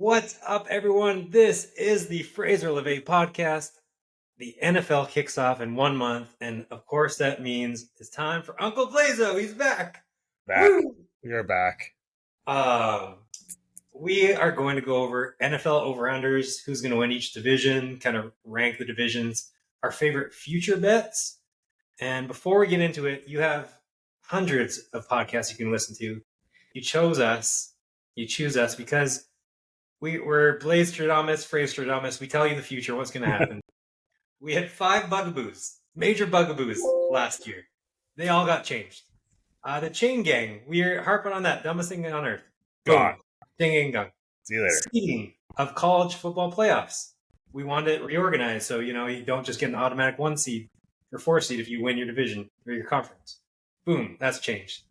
What's up, everyone? This is the Fraser LeVay podcast. The NFL kicks off in 1 month, and of course, that means it's time for Uncle Blaiso. He's back. Back. Woo! You're back. We are going to go over NFL over-unders, who's going to win each division, kind of rank the divisions, our favorite future bets. And before we get into it, you have hundreds of podcasts you can listen to. You chose us. You choose us because we're Blaistradamus, Fraseradamus. We tell you the future, what's going to happen. We had 5 bugaboos, major bugaboos last year. They all got changed. The chain gang, we're harping on that. Dumbest thing on earth. Gone. Ding and gong. See you later. Speaking of college football playoffs, we wanted it reorganized so, you don't just get an automatic 1 seed or 4 seed if you win your division or your conference. Boom, that's changed.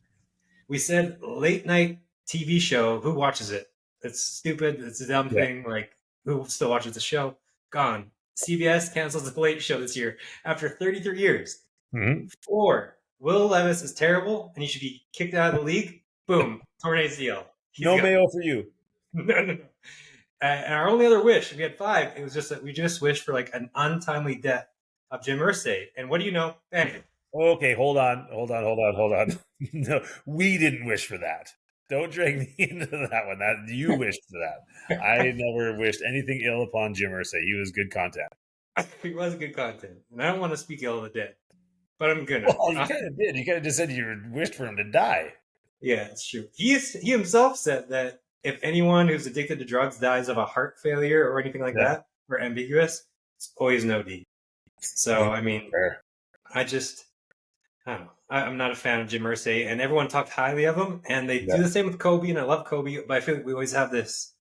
We said late night TV show, who watches it? It's stupid. It's a dumb thing. Like, who still watches the show? Gone. CBS cancels the Late Show this year after 33 years. Mm-hmm. 4, Will Levis is terrible and he should be kicked out of the league. Boom. Torn ACL. No mayo for you. No. And our only other wish, we had 5, it was just that we just wished for like an untimely death of Jim Irsay. And what do you know? Bang. Okay, hold on. No, we didn't wish for that. Don't drag me into that one. That you wished for that. I never wished anything ill upon Jim Irsay. He was good content. He was good content. And I don't want to speak ill of the dead, but I'm gonna. Well, you kind of did. You kind of just said you wished for him to die. Yeah, it's true. He himself said that if anyone who's addicted to drugs dies of a heart failure or anything like that, or ambiguous, it's poison OD. So, I mean, Fair. I don't know. I'm not a fan of Jim Irsay, and everyone talked highly of him, and they do the same with Kobe, and I love Kobe, but I feel like we always have this,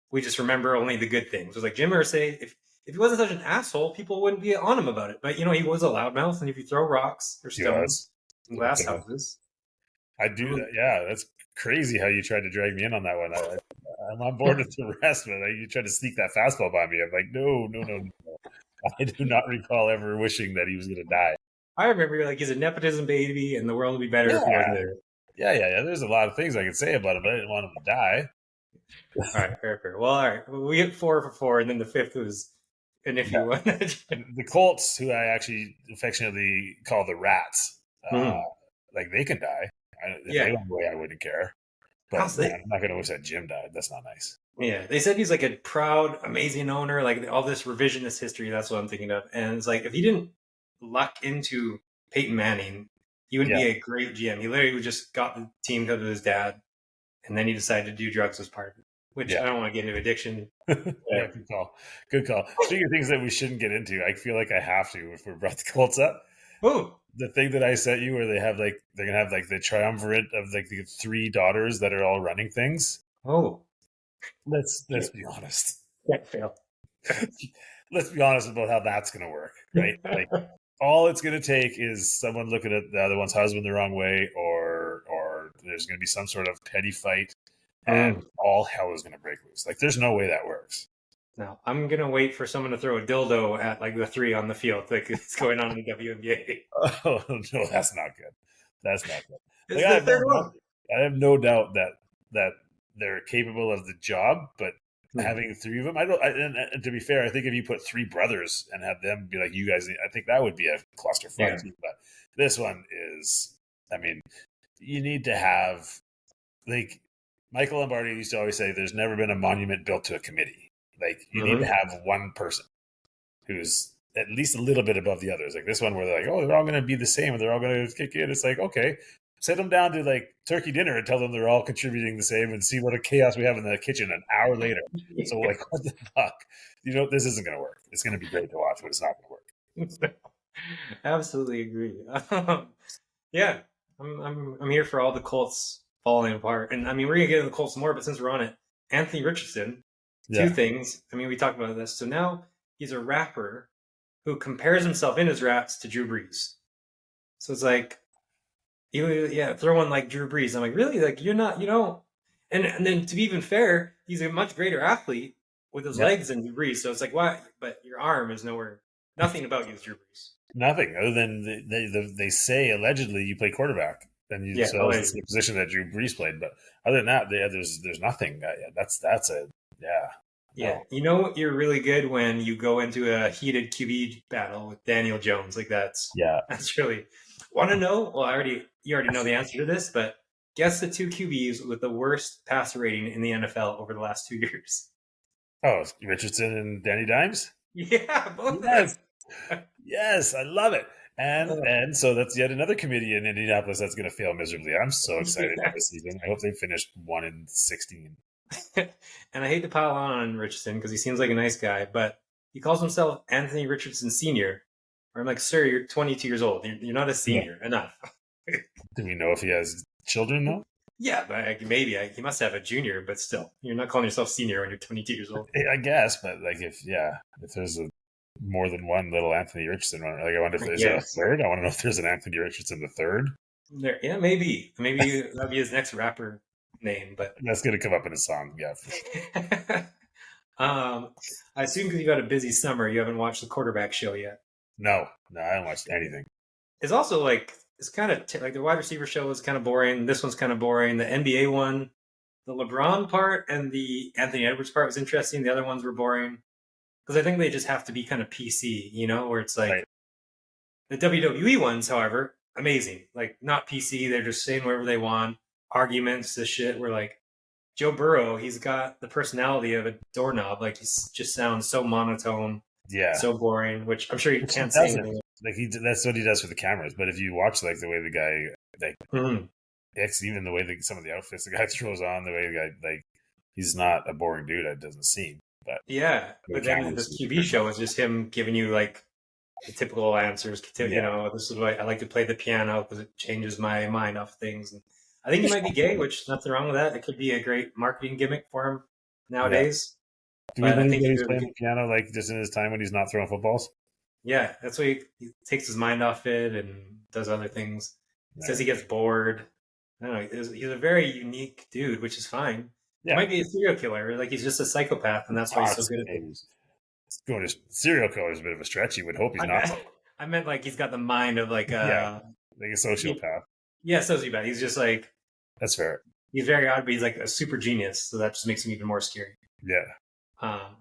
we just remember only the good things. It was like Jim Irsay, if he wasn't such an asshole, people wouldn't be on him about it. But, he was a loudmouth, and if you throw rocks or stones in glass houses. I do that. Yeah, that's crazy how you tried to drag me in on that one. I'm on board with the rest, but you tried to sneak that fastball by me. I'm like, no. I do not recall ever wishing that he was going to die. I remember he's a nepotism baby, and the world would be better if he wasn't there. Yeah. There's a lot of things I could say about him, but I didn't want him to die. All right, fair. Well, all right. We hit 4 for 4, and then the 5th was an iffy one. The Colts, who I actually affectionately call the Rats, they can die. If they went away, I wouldn't care. But I'm not going to wish that Jim died. That's not nice. Yeah, they said he's like a proud, amazing owner, like all this revisionist history. That's what I'm thinking of. And it's like, if he didn't luck into Peyton Manning, he would be a great GM. He literally just got the team because of his dad, and then he decided to do drugs as part of it, which I don't want to get into addiction. Yeah, good call. Speaking of things that we shouldn't get into, I feel like I have to if we brought the Colts up. Oh, the thing that I sent you where they have they're going to have the triumvirate of the 3 daughters that are all running things. Oh. Let's be honest. Can't fail. Let's be honest about how that's going to work, right? All it's going to take is someone looking at the other one's husband the wrong way, or there's going to be some sort of petty fight, and all hell is going to break loose. There's no way that works. No, I'm going to wait for someone to throw a dildo at the 3 on the field, like it's going on in the WNBA. Oh, no, that's not good. That's not good. It's the third one. I have no doubt that they're capable of the job, but having 3 of them, and to be fair, I think if you put 3 brothers and have them be like, you guys, I think that would be a clusterfuck. Yeah. But this one is, you need to have, Michael Lombardi used to always say, there's never been a monument built to a committee. You need to have one person who's at least a little bit above the others. This one where they're like, oh, they're all going to be the same and they're all going to kick in. It's like, okay, sit them down to turkey dinner and tell them they're all contributing the same and see what a chaos we have in the kitchen an hour later. So what the fuck? This isn't going to work. It's going to be great to watch, but it's not going to work. Absolutely agree. Yeah, I'm here for all the Colts falling apart. And we're going to get into the Colts more, but since we're on it, Anthony Richardson, 2 things. We talked about this. So now he's a rapper who compares himself in his raps to Drew Brees. So it's like, throw one like Drew Brees. I'm like, really? You're not, and then to be even fair, he's a much greater athlete with his legs than Drew Brees. So it's like, why? But your arm is nowhere. Nothing about you is Drew Brees. Nothing other than they say allegedly you play quarterback. And so it's the position that Drew Brees played. But other than that, there's nothing. That's a Yeah. Yeah, No. you know you're really good when you go into a heated QB battle with Daniel Jones. Like Yeah. that's really want to know. Well, you already know the answer to this, but guess the two QBs with the worst passer rating in the NFL over the last 2 years. Oh, Richardson and Danny Dimes? Yeah, both of Yes. them. Yes, I love it. And Uh, and so that's yet another committee in Indianapolis that's going to fail miserably. I'm so excited for yeah. this season. I hope they finish 1-16. And I hate to pile on Richardson because he seems like a nice guy, but he calls himself Anthony Richardson Sr. Where I'm like, sir, you're 22 years old. You're not a Yeah. senior. Enough. Do we know if he has children though? Yeah, but maybe he must have a junior, but still, you're not calling yourself senior when you're 22 years old. I guess, but like if there's more than one little Anthony Richardson, like I wonder if there's a Yes, third. I want to know if there's an Anthony Richardson the third. yeah, maybe that'd be his next rapper name, but That's going to come up in a song, yeah, for sure. I assume because you got a busy summer, you haven't watched the quarterback show yet. No, I haven't watched anything. It's also like it's kind of like the wide receiver show is kind of boring. This one's kind of boring. The NBA one, the LeBron part and the Anthony Edwards part was interesting. The other ones were boring because I think they just have to be kind of PC, where it's like Right. the WWE ones, however, amazing. Like not PC, they're just saying whatever they want. Arguments, this shit. Where like Joe Burrow, he's got the personality of a doorknob. Like he just sounds so monotone, Yeah, so boring. Which I'm sure you which he can't say doesn't. anything. Like that's what he does for the cameras. But if you watch like the way the guy like Mhm. even the way some of the outfits the guy throws on, the way the guy like he's not a boring dude. It doesn't seem, but Yeah, the but then cameras. this QB show is just him giving you like the typical answers. Yeah. This is why I like to play the piano because it changes my mind off things. And I think he might be gay, which nothing wrong with that. It could be a great marketing gimmick for him Yeah. nowadays. Do we But I believe think that he he's really, playing the piano like just in his time when he's not throwing footballs? yeah, that's why he takes his mind off it and does other things. He says he gets bored. I don't know. He's a very unique dude, which is fine. He Yeah. might be a serial killer. Like he's just a psychopath, and that's why he's so good at things. Going to serial killer is a bit of a stretch. You would hope he's not. I meant like he's got the mind of like Yeah, like a sociopath. Yeah, sociopath. He's just like That's fair. he's very odd, but he's like a super genius, so that just makes him even more scary. Yeah.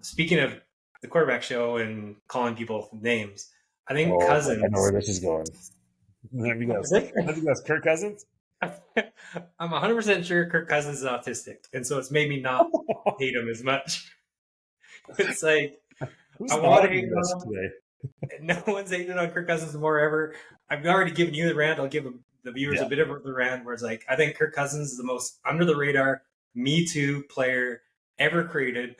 Speaking of the quarterback show and calling people names, I think Cousins. I know where this is going. I think that's Kirk Cousins. I'm 100% sure Kirk Cousins is autistic, and so it's made me not hate him as much. It's like I want to hate on him. Today? No one's hating on Kirk Cousins more ever. I've already given you the rant. I'll give the viewers a bit of the rant where it's like, I think Kirk Cousins is the most under the radar Me Too player ever created.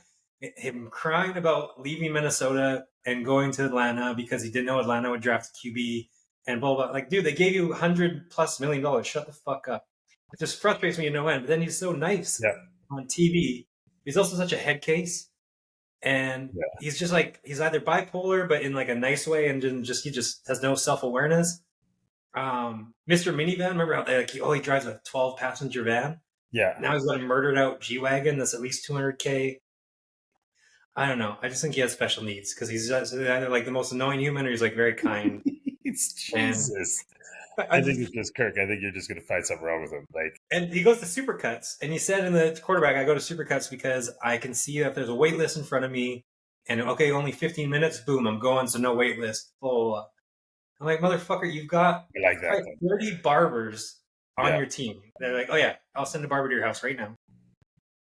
Him crying about leaving Minnesota and going to Atlanta because he didn't know Atlanta would draft a QB and blah, blah. Like, dude, they gave you $100+ million. Shut the fuck up. It just frustrates me to no end. But then he's so nice on TV. He's also such a head case. And he's just like he's either bipolar, but in like a nice way, and he just has no self awareness. Mr. Minivan, remember how he drives a 12-passenger van? Yeah. Now he's got a murdered out G wagon that's at least $200K. I don't know. I just think he has special needs because he's just either like the most annoying human or he's like very kind. It's Jesus. I think it's just Kirk. I think you're just going to find something wrong with him. And he goes to Supercuts, and he said in the quarterback, "I go to Supercuts because I can see that there's a wait list in front of me, and okay, only 15 minutes, boom, I'm going, so no wait list." Blah, blah, blah. I'm like, motherfucker, you've got like that, 30 barbers on your team. They're like, oh yeah, I'll send a barber to your house right now.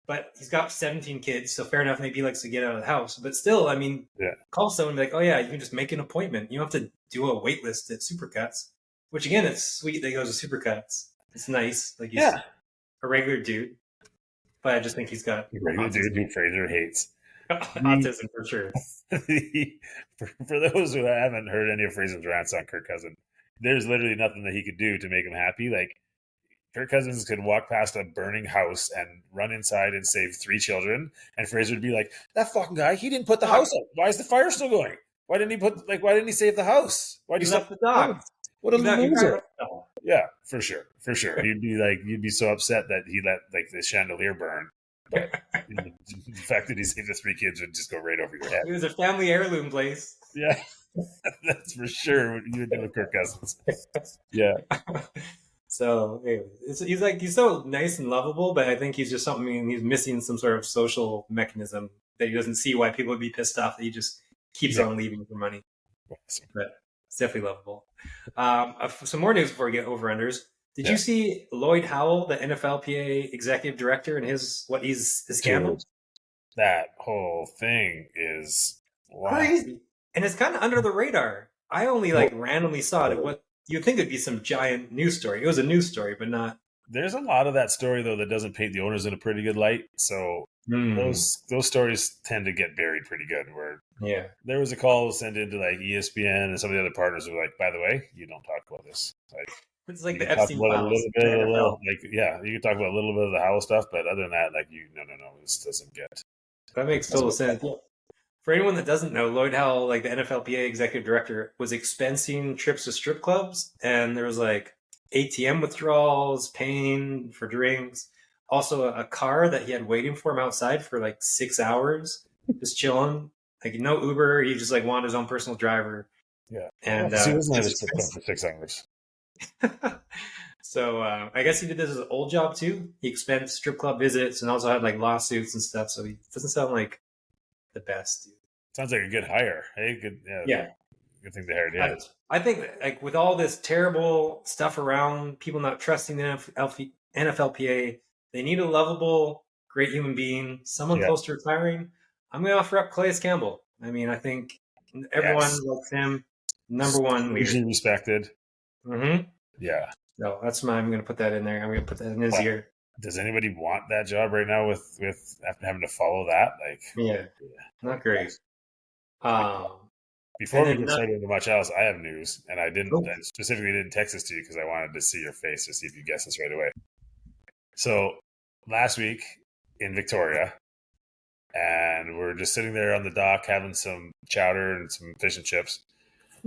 But he's got 17 kids, so fair enough. Maybe he likes to get out of the house, but still, I mean, call someone and be like, oh yeah, you can just make an appointment. You don't have to do a wait list at Supercuts. Which again, it's sweet that he goes to Supercuts. It's nice, like he's a regular dude. But I just think he's got a regular dude who Fraser hates. Autism for sure. For those who haven't heard any of Fraser's rants on Kirk Cousins, there's literally nothing that he could do to make him happy. Like Kirk Cousins could walk past a burning house and run inside and save 3 children, and Fraser would be like, "That fucking guy, he didn't put the house up. Why is the fire still going? Why didn't he save the house? Why did he left the dog? What a loser!" Yeah, for sure. You'd be so upset that he let like the chandelier burn. But the fact that he saved the 3 kids would just go right over your head. It was a family heirloom place. Yeah, that's for sure. You would do with Kirk Cousins. Yeah. So anyway, he's so nice and lovable, but I think he's just something. He's missing some sort of social mechanism that he doesn't see why people would be pissed off that he just keeps Yeah. on leaving for money. But it's definitely lovable. Some more news before we get over unders. Did Yeah. you see Lloyd Howell, the NFLPA executive director, and his scandal? Dude, that whole thing is wow. Crazy, and it's kind of under the radar. I only Well, like randomly saw it. What you'd think it'd be some giant news story. It was a news story, but not. there's a lot of that story though that doesn't paint the owners in a pretty good light. So Hmm. those stories tend to get buried pretty good. Where Yeah. there was a call sent into like ESPN and some of the other partners were like, by the way, you don't talk about this. Like It's like you the can talk Epstein about a files little to bit of the NFL. little like yeah, you can talk about a little bit of the Howell stuff, but other than that, like you no, this doesn't get That makes that's total what sense. For anyone that doesn't know, Lloyd Howell, like the NFLPA executive director, was expensing trips to strip clubs, and there was like ATM withdrawals, paying for drinks, also a car that he had waiting for him outside for like 6 hours, just chilling. Like no Uber, he just like wanted his own personal driver, yeah. and Because he wasn't at just a strip club for 6 hours. so I guess he did this as an old job too. He expensed strip club visits and also had like lawsuits and stuff. So he doesn't sound like the best dude. Sounds like a good hire. Hey, good yeah, Yeah, good thing they hired him. I think like with all this terrible stuff around, people not trusting the NFLPA, they need a lovable, great human being, someone Yeah. close to retiring. I'm going to offer up Calais Campbell. I mean, I think everyone Yes. likes him. Number one leader. Hugely respected. Mm-hmm. Yeah. So that's my. I'm going to put that in there. I'm going to put that in his But ear. does anybody want that job right now with after having to follow that? Like Yeah, not great. before And we then get not. started into much else, I have news, and Oh, I specifically didn't text this to you because I wanted to see your face to see if you guess this right away. So last week in Victoria, and we're just sitting there on the dock having some chowder and some fish and chips,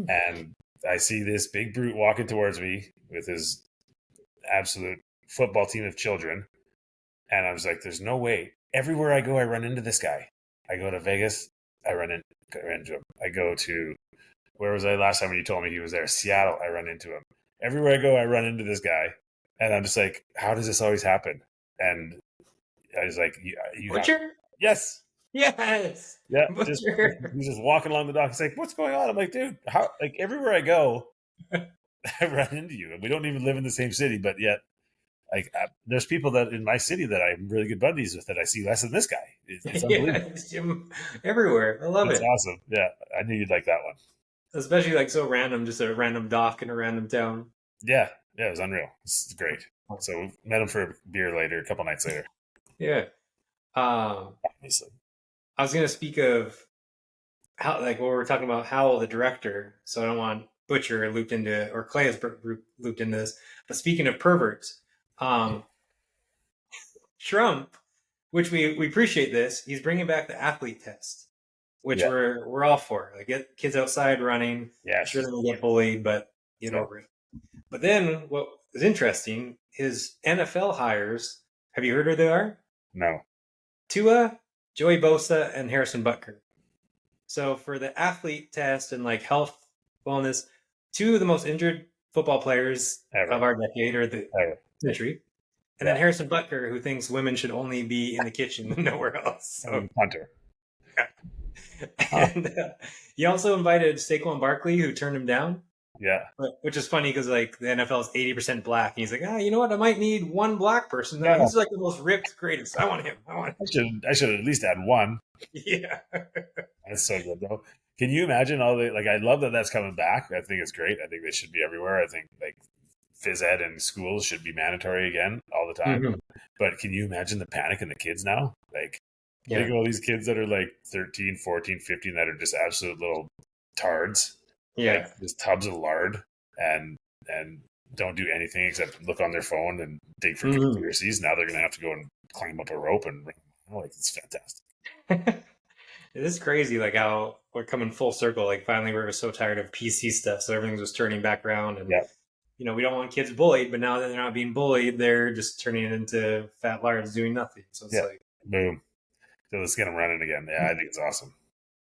and I see this big brute walking towards me with his absolute football team of children, and I was like, "There's no way." Everywhere I go, I run into this guy. I go to Vegas, I run into him. I go to where was I last time when you told me he was there? Seattle, I run into him. Everywhere I go, I run into this guy, and I'm just like, "How does this always happen?" And I was like, "You have Butcher? yes." Yes, Yeah, just Butcher. he's just walking along the dock. He's like, "What's going on?" I'm like, "Dude, how?" Like everywhere I go, I run into you, and we don't even live in the same city, but yet, like, there's people that in my city that I'm really good buddies with that I see less than this guy. It's Yeah, unbelievable. it's Jim everywhere. I love It's it. awesome. Yeah, I knew you'd like that one. Especially like so random, just a random dock in a random town. Yeah, yeah, it was unreal. It's great. So we met him for a beer later, a couple nights later. Yeah. Obviously, I was gonna speak of how like what we were talking about Howell, the director. So I don't want Butcher looped into or Clay is looped into this. But speaking of perverts, um, Trump, which we appreciate this, he's bringing back the athlete test, which yeah, we're all for. Like get kids outside running. Sure, yes, they will get bullied, but get yeah, over it. But then what is interesting is NFL hires. Have you heard who they are? no, Tua, Joey Bosa, and Harrison Butker. So for the athlete test and like health wellness, two of the most injured football players of ever, our decade or the ever, century. And then yeah. Harrison Butker, who thinks women should only be in the kitchen and nowhere else. I So, mean, punter. Huh. and he also invited Saquon Barkley, who turned him down. Yeah, Which is funny because like the NFL is 80% black, and he's like, you know what? I might need one black person. yeah. He's like the most ripped, greatest. I want him. I want I should at least add one. him. Yeah, That's so good though. Can you imagine all the like? I love that that's coming back. I think it's great. I think they should be everywhere. I think like phys ed in schools should be mandatory again all the time. mm-hmm. But can you imagine the panic in the kids now? Like, think Yeah, of all these kids that are like 13, 14, 15 that are just absolute little tards, like yeah. just tubs of lard and don't do anything except look on their phone and dig for Mm-hmm. conspiracies. Now they're going to have to go and climb up a rope and like it's fantastic. It is crazy, like how we're coming full circle. Like finally, we're so tired of PC stuff, so everything's just turning back around. And Yeah, we don't want kids bullied, but now that they're not being bullied, they're just turning it into fat lards doing nothing. So it's yeah, like, boom. So let's get them running again. Yeah, I think it's awesome.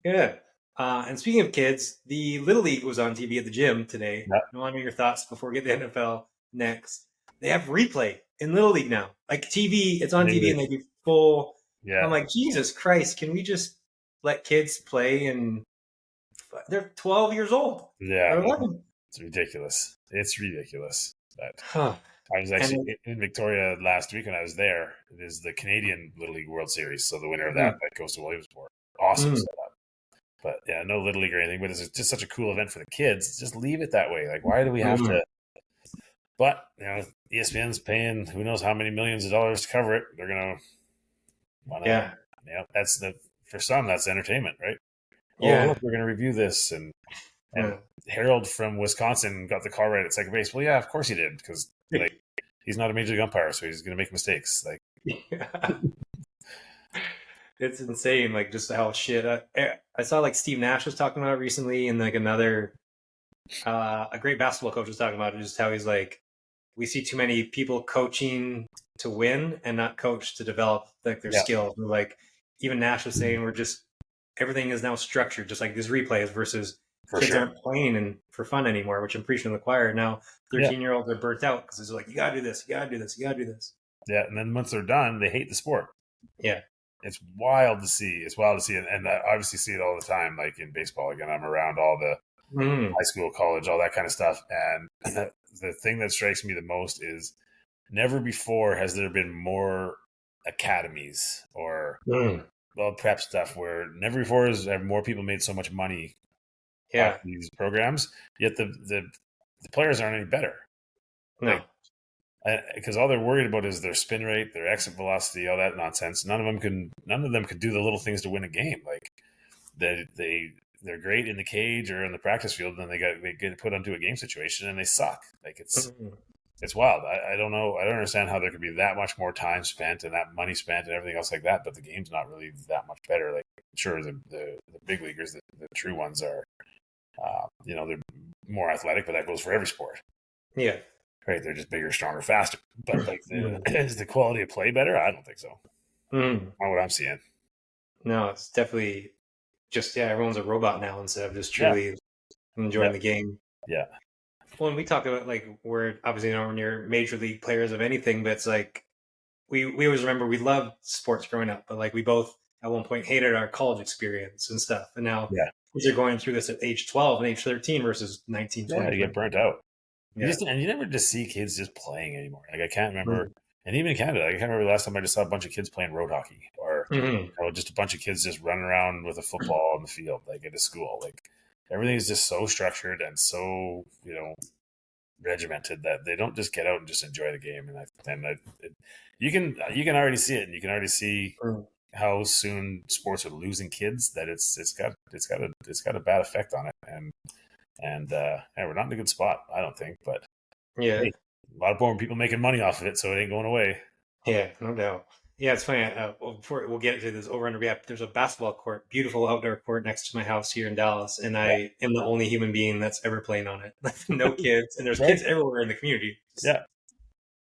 yeah. And speaking of kids, the Little League was on TV at the gym today. Yeah, I want to know your thoughts before we get to the NFL next. they have replay in Little League now. Like TV, it's on TV Maybe. and they do full. Yeah. I'm like, Jesus Christ, can we just let kids play? And they're 12 years old Yeah. or 11. It's ridiculous. It's ridiculous. But Huh. I was actually in Victoria last week when I was there. It is the Canadian Little League World Series, so the winner of that goes to Williamsport. Awesome setup. But yeah, no Little League or anything. But it's just such a cool event for the kids. Just leave it that way. Like, why do we have to? But ESPN's paying who knows how many millions of dollars to cover it. They're gonna want to. Yeah, that's for some that's entertainment, right? Yeah. Oh, look, we're gonna review this and Harold from Wisconsin got the call right at second base. Well, yeah, of course he did, because like he's not a major league umpire, so he's going to make mistakes. Like, it's insane. Like just how shit. I saw like Steve Nash was talking about it recently, and like another a great basketball coach was talking about it, just how he's like, we see too many people coaching to win and not coach to develop like their skills. And like even Nash was saying, we're just everything is now structured, just like these replays versus. Kids aren't playing and for fun anymore, which I'm preaching to the choir. Now 13-year-olds are burnt out because it's like, you gotta do this, you gotta do this, you gotta do this. Yeah, and then once they're done, they hate the sport. Yeah. It's wild to see. It's wild to see. And I obviously see it all the time, like in baseball. Again, I'm around all the high school, college, all that kind of stuff. And the thing that strikes me the most is never before has there been more academies or prep stuff where never before have more people made so much money these programs, yet the players aren't any better. No. Because all they're worried about is their spin rate, their exit velocity, all that nonsense. None of them can do the little things to win a game. Like they're great in the cage or in the practice field, and then they get put onto a game situation and they suck. Like it's wild. I don't know. I don't understand how there could be that much more time spent and that money spent and everything else like that, but the game's not really that much better. Like sure, the big leaguers, the true ones are, they're more athletic, but that goes for every sport. Yeah. Right, they're just bigger, stronger, faster. But like, is the quality of play better? I don't think so. Not what I'm seeing. No, it's definitely just everyone's a robot now instead of just truly enjoying the game. Yeah. Well, and we talk about like we're obviously nowhere near major league players of anything, but it's like we always remember we loved sports growing up, but like we both at one point hated our college experience and stuff, and now kids are going through this at age 12 and age 13 versus 19, 20. Yeah, you get burnt out. And you never just see kids just playing anymore. Like I can't remember, and even in Canada, I can't remember the last time I just saw a bunch of kids playing road hockey or just a bunch of kids just running around with a football on the field, like at a school. Like everything is just so structured and so regimented that they don't just get out and just enjoy the game. You can already see it, and you can already see how soon sports are losing kids. That it's got a bad effect on it, and we're not in a good spot, I don't think. But hey, a lot of more people making money off of it, so it ain't going away. Yeah, no doubt. Yeah, it's funny. Before we'll get into this over-under, there's a basketball court, beautiful outdoor court next to my house here in Dallas, and I am the only human being that's ever playing on it. No kids, and there's kids everywhere in the community. It's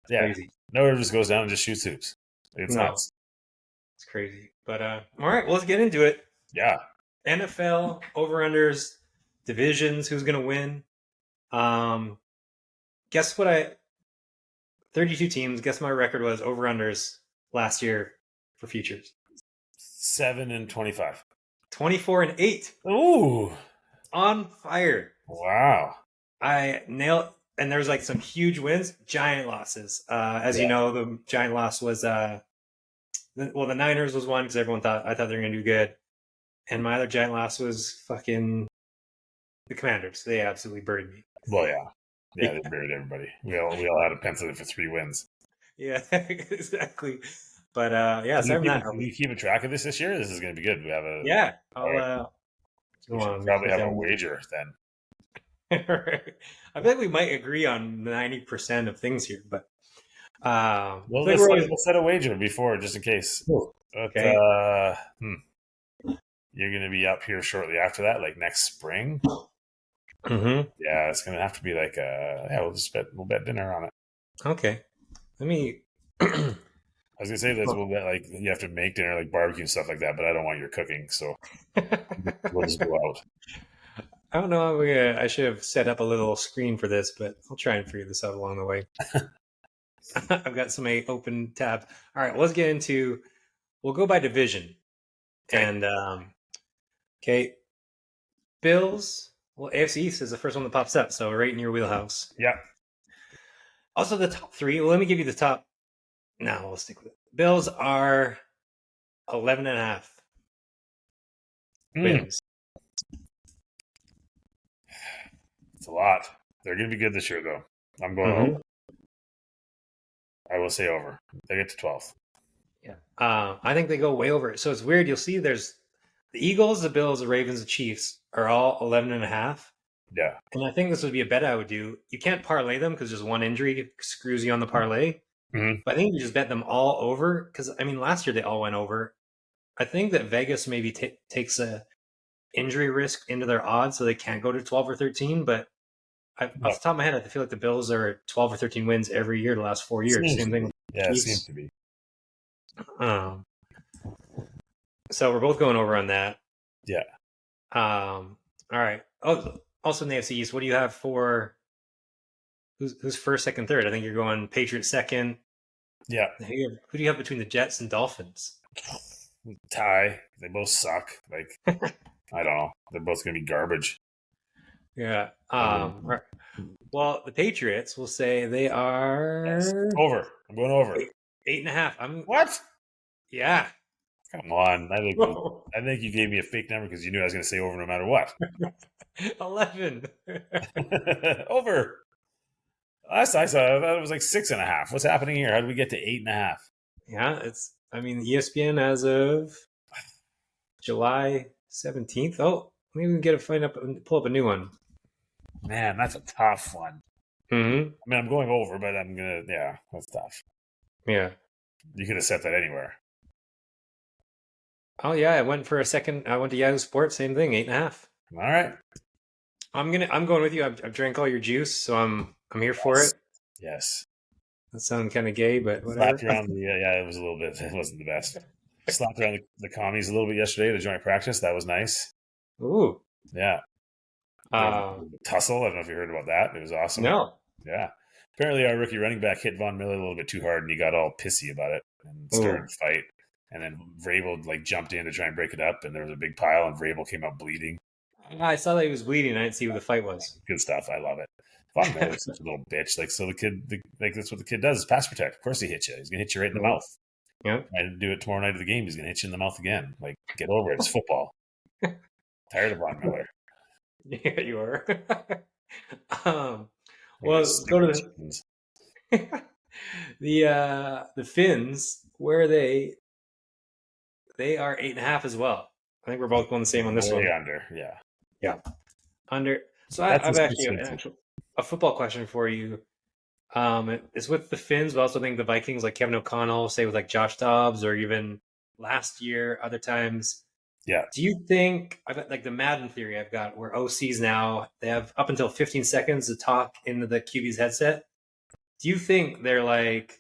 crazy. Nobody just goes down and just shoots hoops. It's nuts. It's crazy. But all right, well, let's get into it. Yeah. NFL over-unders, divisions, who's going to win? Guess what 32 teams, guess my record was over-unders last year for futures. 7-25. 24-8. Ooh. On fire. Wow. I nailed, and there's like some huge wins, giant losses. As you know, the giant loss was, the Niners was one because I thought they were going to do good. And my other giant loss was fucking the Commanders. They absolutely buried me. Well, yeah. Yeah, they buried everybody. We all had a pencil for 3 wins. Yeah, exactly. But can you keep a track of this year? This is going to be good. We have a we probably have a wager then. I feel like we might agree on 90% of things here, but let's set a wager before just in case. But, you're going to be up here shortly after that, like next spring. Mm-hmm. Yeah, it's going to have to be like we'll bet dinner on it. Okay, let me. I was gonna say this. We'll bet like you have to make dinner, like barbecue and stuff like that. But I don't want your cooking, so we'll just go out. I don't know. I should have set up a little screen for this, but I'll try and figure this out along the way. I've got so many open tabs. All right, let's get into. We'll go by division. Okay. And okay, Bills. Well, AFC East is the first one that pops up, so right in your wheelhouse. Yeah. Also, the top three. Well, let me give you the top. No, we'll stick with it. Bills are 11.5 Mm, wins. it's a lot. They're going to be good this year, though. I'm going over. Mm-hmm. I will say over. They get to 12. Yeah. I think they go way over it. So it's weird. You'll see there's the Eagles, the Bills, the Ravens, the Chiefs are all 11.5. Yeah. And I think this would be a bet I would do. You can't parlay them because just one injury screws you on the parlay. Mm-hmm. But I think you just bet them all over because, I mean, last year they all went over. I think that Vegas maybe takes a injury risk into their odds so they can't go to 12 or 13. But off the top of my head, I feel like the Bills are 12 or 13 wins every year the last 4 years. Seems Same to thing be. with Yeah, it seems Chiefs. to be. Um, so we're both going over on that. Yeah. All right. Oh, also in the AFC East, what do you have for who's first, second, third? I think you're going Patriots second. Yeah. Who do you have between the Jets and Dolphins? Tie. They both suck. Like, I don't know. They're both going to be garbage. Yeah. Right. Well, the Patriots will say they are Yes. Over. I'm going over. 8.5. What? Yeah. Come on. I think you gave me a fake number because you knew I was going to say over no matter what. 11. Over. Last I saw, I thought it was like 6.5. What's happening here? How did we get to 8.5? Yeah, I mean, ESPN as of July 17th. Oh, maybe we can pull up a new one. Man, that's a tough one. Mm-hmm. I mean, I'm going over, but yeah, that's tough. Yeah. You could have set that anywhere. Oh yeah, I went for a second. I went to Yahoo Sports, same thing, 8.5. All right. I'm going with you. I've drank all your juice, so I'm here for it. Yes. That sounds kind of gay, but whatever. Slapped around yeah, it was a little bit. It wasn't the best. Slapped around the commies a little bit yesterday at a joint practice. That was nice. Ooh. Yeah. There was a little bit of tussle. I don't know if you heard about that. It was awesome. No. Yeah. Apparently, our rookie running back hit Von Miller a little bit too hard, and he got all pissy about it and started a fight. And then Vrabel jumped in to try and break it up, and there was a big pile, and Vrabel came out bleeding. I saw that he was bleeding. I didn't see what the fight was. Good stuff. I love it. Von Miller's such a little bitch. So the kid, that's what the kid does is pass protect. Of course he hits you. He's gonna hit you right in the mouth. Yeah. I do it tomorrow night of the game. He's gonna hit you in the mouth again. Like, get over it. It's football. Tired of Von Miller. Yeah, you are. Well, let's go to the Finns. Where are they? They are 8.5 as well. I think we're both going the same on this one. Under, yeah. Yeah. Under. So I've actually a football question for you. It's with the Finns, but I also think the Vikings, like Kevin O'Connell, say with like Josh Dobbs, or even last year, other times. Yeah. Do you think I've got like the Madden theory I've got where OCs now they have up until 15 seconds to talk into the QB's headset? Do you think they're like,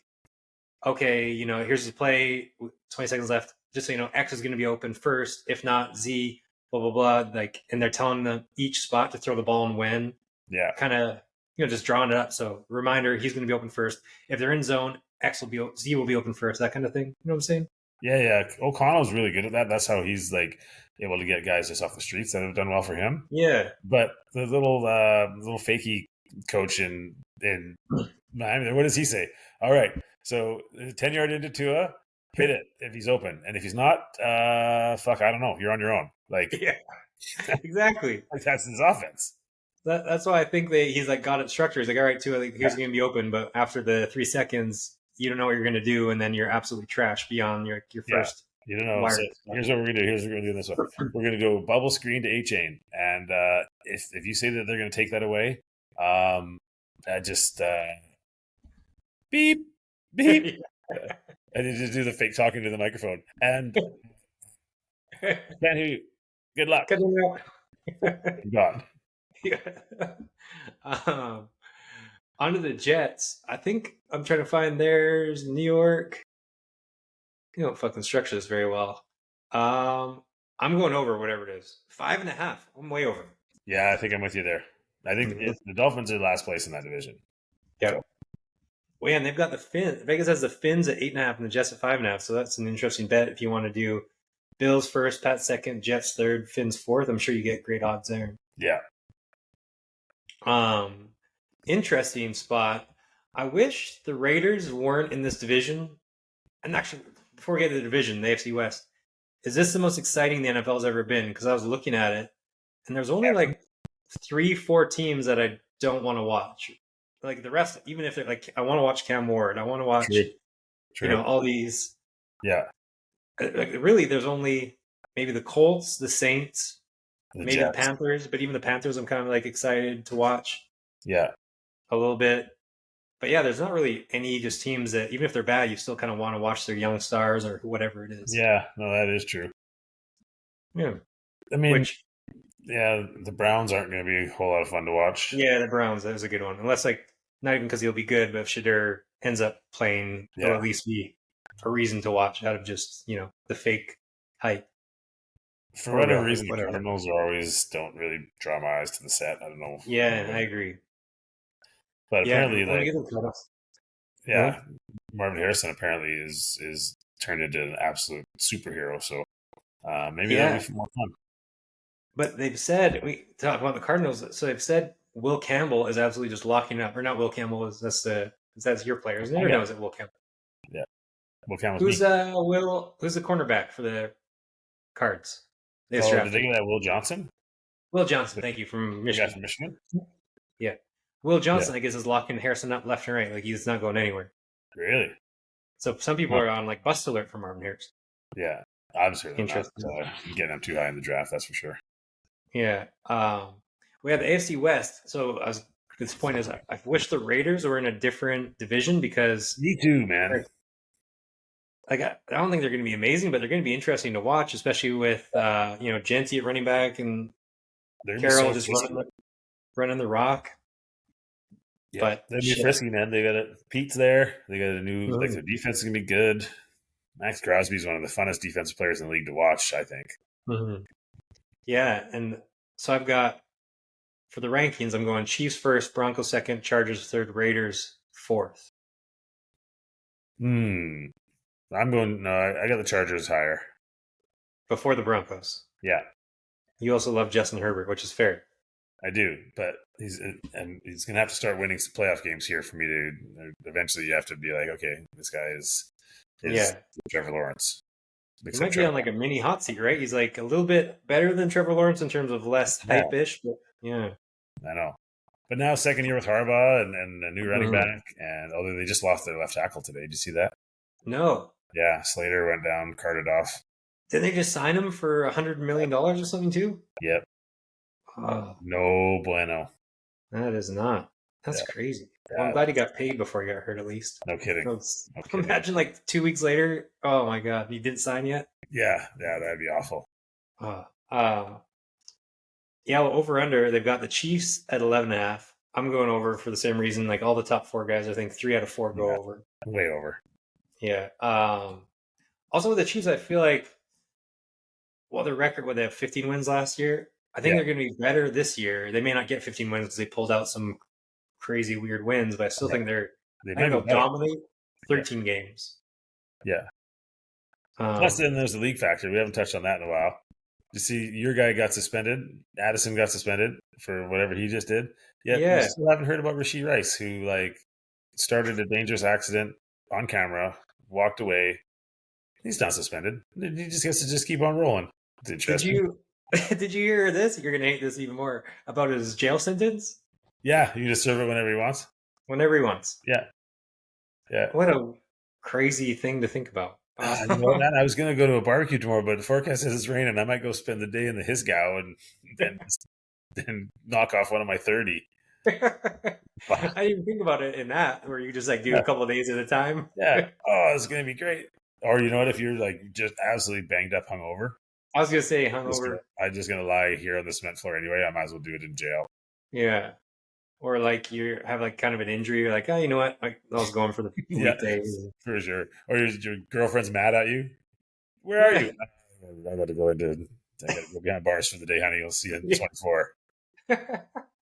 okay, here's the play, 20 seconds left, just so you know, X is going to be open first. If not, Z, blah, blah, blah. Like, and they're telling them each spot to throw the ball and when. Yeah. Kind of, just drawing it up. So reminder, he's going to be open first. If they're in zone, Z will be open first, that kind of thing. You know what I'm saying? Yeah. O'Connell's really good at that. That's how he's able to get guys just off the streets that have done well for him. Yeah. But the little fakey coach in Miami, what does he say? All right, so 10-yard into Tua, hit it if he's open, and if he's not, fuck, I don't know. You're on your own. Yeah, exactly. That's his offense. That's why I think he's got it structured. He's like, all right, Tua, here's going to be open, but after the 3 seconds, you don't know what you're going to do, and then you're absolutely trash beyond your first. You don't know. So here's what we're going to do. Here's what we're going to do this one. We're going to go bubble screen to A-chain, and if you say that they're going to take that away, just beep, beep. And you just do the fake talking to the microphone. And can't hear you. Good luck. God. Yeah. Onto the Jets. I think I'm trying to find theirs. New York. You don't fucking structure this very well. I'm going over whatever it is. 5.5. I'm way over. Yeah, I think I'm with you there. I think the Dolphins are last place in that division. Yeah. So. Well, yeah, and they've got the Fin. Vegas has the Fins at 8.5 and the Jets at 5.5. So that's an interesting bet if you want to do Bills first, Pats second, Jets third, Fins fourth. I'm sure you get great odds there. Yeah. Um, Interesting spot. I wish the Raiders weren't in this division. And actually, before we get to the division, the AFC West, is this the most exciting the NFL's ever been? Because I was looking at it, and there's only like 3, 4 teams that I don't want to watch. Like the rest, even if they're like, I want to watch Cam Ward, I want to watch, True. True. all these. Yeah. Like, really, there's only maybe the Colts, the Saints, maybe the Jets. Panthers. But even the Panthers, I'm kind of like excited to watch. Yeah. A little bit. But yeah, there's not really any just teams that, even if they're bad, you still kind of want to watch their young stars or whatever it is. Yeah. No, that is true. Yeah. I mean, the Browns aren't going to be a whole lot of fun to watch. Yeah, the Browns, that was a good one. Unless, like, not even because he'll be good, but if Shadur ends up playing, it'll at least be a reason to watch out of just, the fake hype. For whatever reason, the Cardinals always don't really draw my eyes to the set. I don't know. Yeah, I agree. But apparently, Marvin Harrison apparently is turned into an absolute superhero. So maybe that'll be more fun. But they've said, we talk about the Cardinals, so they've said Will Campbell is absolutely just locking up. Or not Will Campbell, that's your player, isn't it? Or no, is it Will Campbell? Yeah. Will Campbell. Who's the cornerback for the Cards? Did they get that Will Johnson? Will Johnson, thank you, from Michigan. The guy from Michigan? Yeah. Will Johnson, I guess, is locking Harrison up left and right. Like, he's not going anywhere. Really? So some people are on, like, bust alert for Marvin Harrison. Yeah. I'm certainly not getting him too high in the draft, that's for sure. Yeah. We have the AFC West. So this point is, I wish the Raiders were in a different division because... Me too, man. Like, I don't think they're going to be amazing, but they're going to be interesting to watch, especially with, Genty at running back and Carroll just running the rock. Yeah, but they'll be frisky, man. They got Pete's there. They got a new like their defense is gonna be good. Max Crosby's one of the funnest defensive players in the league to watch, I think. Mm-hmm. Yeah, and so I've got for the rankings, I'm going Chiefs first, Broncos second, Chargers third, Raiders fourth. I'm going. No, I got the Chargers higher before the Broncos. Yeah. You also love Justin Herbert, which is fair. I do, but he's going to have to start winning some playoff games here for me to. Eventually, you have to be like, okay, this guy is Trevor Lawrence. He might be on like a mini hot seat, right? He's like a little bit better than Trevor Lawrence in terms of less hype-ish, but yeah. I know. But now, second year with Harbaugh and a new running back, and although they just lost their left tackle today, did you see that? No. Yeah, Slater went down, carted off. Did they just sign him for $100 million or something too? Yep. No bueno. That is not. That's crazy. Well, I'm glad he got paid before he got hurt, at least. No kidding. Imagine like 2 weeks later. Oh my God, he didn't sign yet. Yeah, that'd be awful. Over under. They've got the Chiefs at 11.5. I'm going over for the same reason. Like all the top 4 guys, I think 3 out of 4 go over. Way over. Yeah. Also with the Chiefs, I feel like, their record, they have 15 wins last year. I think they're going to be better this year. They may not get 15 wins because they pulled out some crazy weird wins, but I still think they'll dominate 13 games. Yeah. Plus, then there's the league factor. We haven't touched on that in a while. You see, your guy got suspended. Addison got suspended for whatever he just did. Yeah. We still haven't heard about Rashee Rice, who started a dangerous accident on camera, walked away. He's not suspended. He just gets to keep on rolling. It's interesting. Did you hear this? You're going to hate this even more. About his jail sentence? Yeah, you can just serve it whenever he wants. Whenever he wants. Yeah. Yeah. What a crazy thing to think about. You know what, man? I was going to go to a barbecue tomorrow, but the forecast says it's raining. I might go spend the day in the Hisgao and then knock off one of my 30. I didn't even think about it in that, where you just do a couple of days at a time. Yeah. Oh, it's going to be great. Or you know what? If you're just absolutely banged up hungover. I was going to say hungover. I'm just going to lie here on the cement floor anyway. I might as well do it in jail. Yeah. Or you have kind of an injury. You're like, oh, you know what? I was going for the weekdays. For sure. Or your girlfriend's mad at you. Where are you? I got to go behind bars for the day, honey. You'll see you in 24.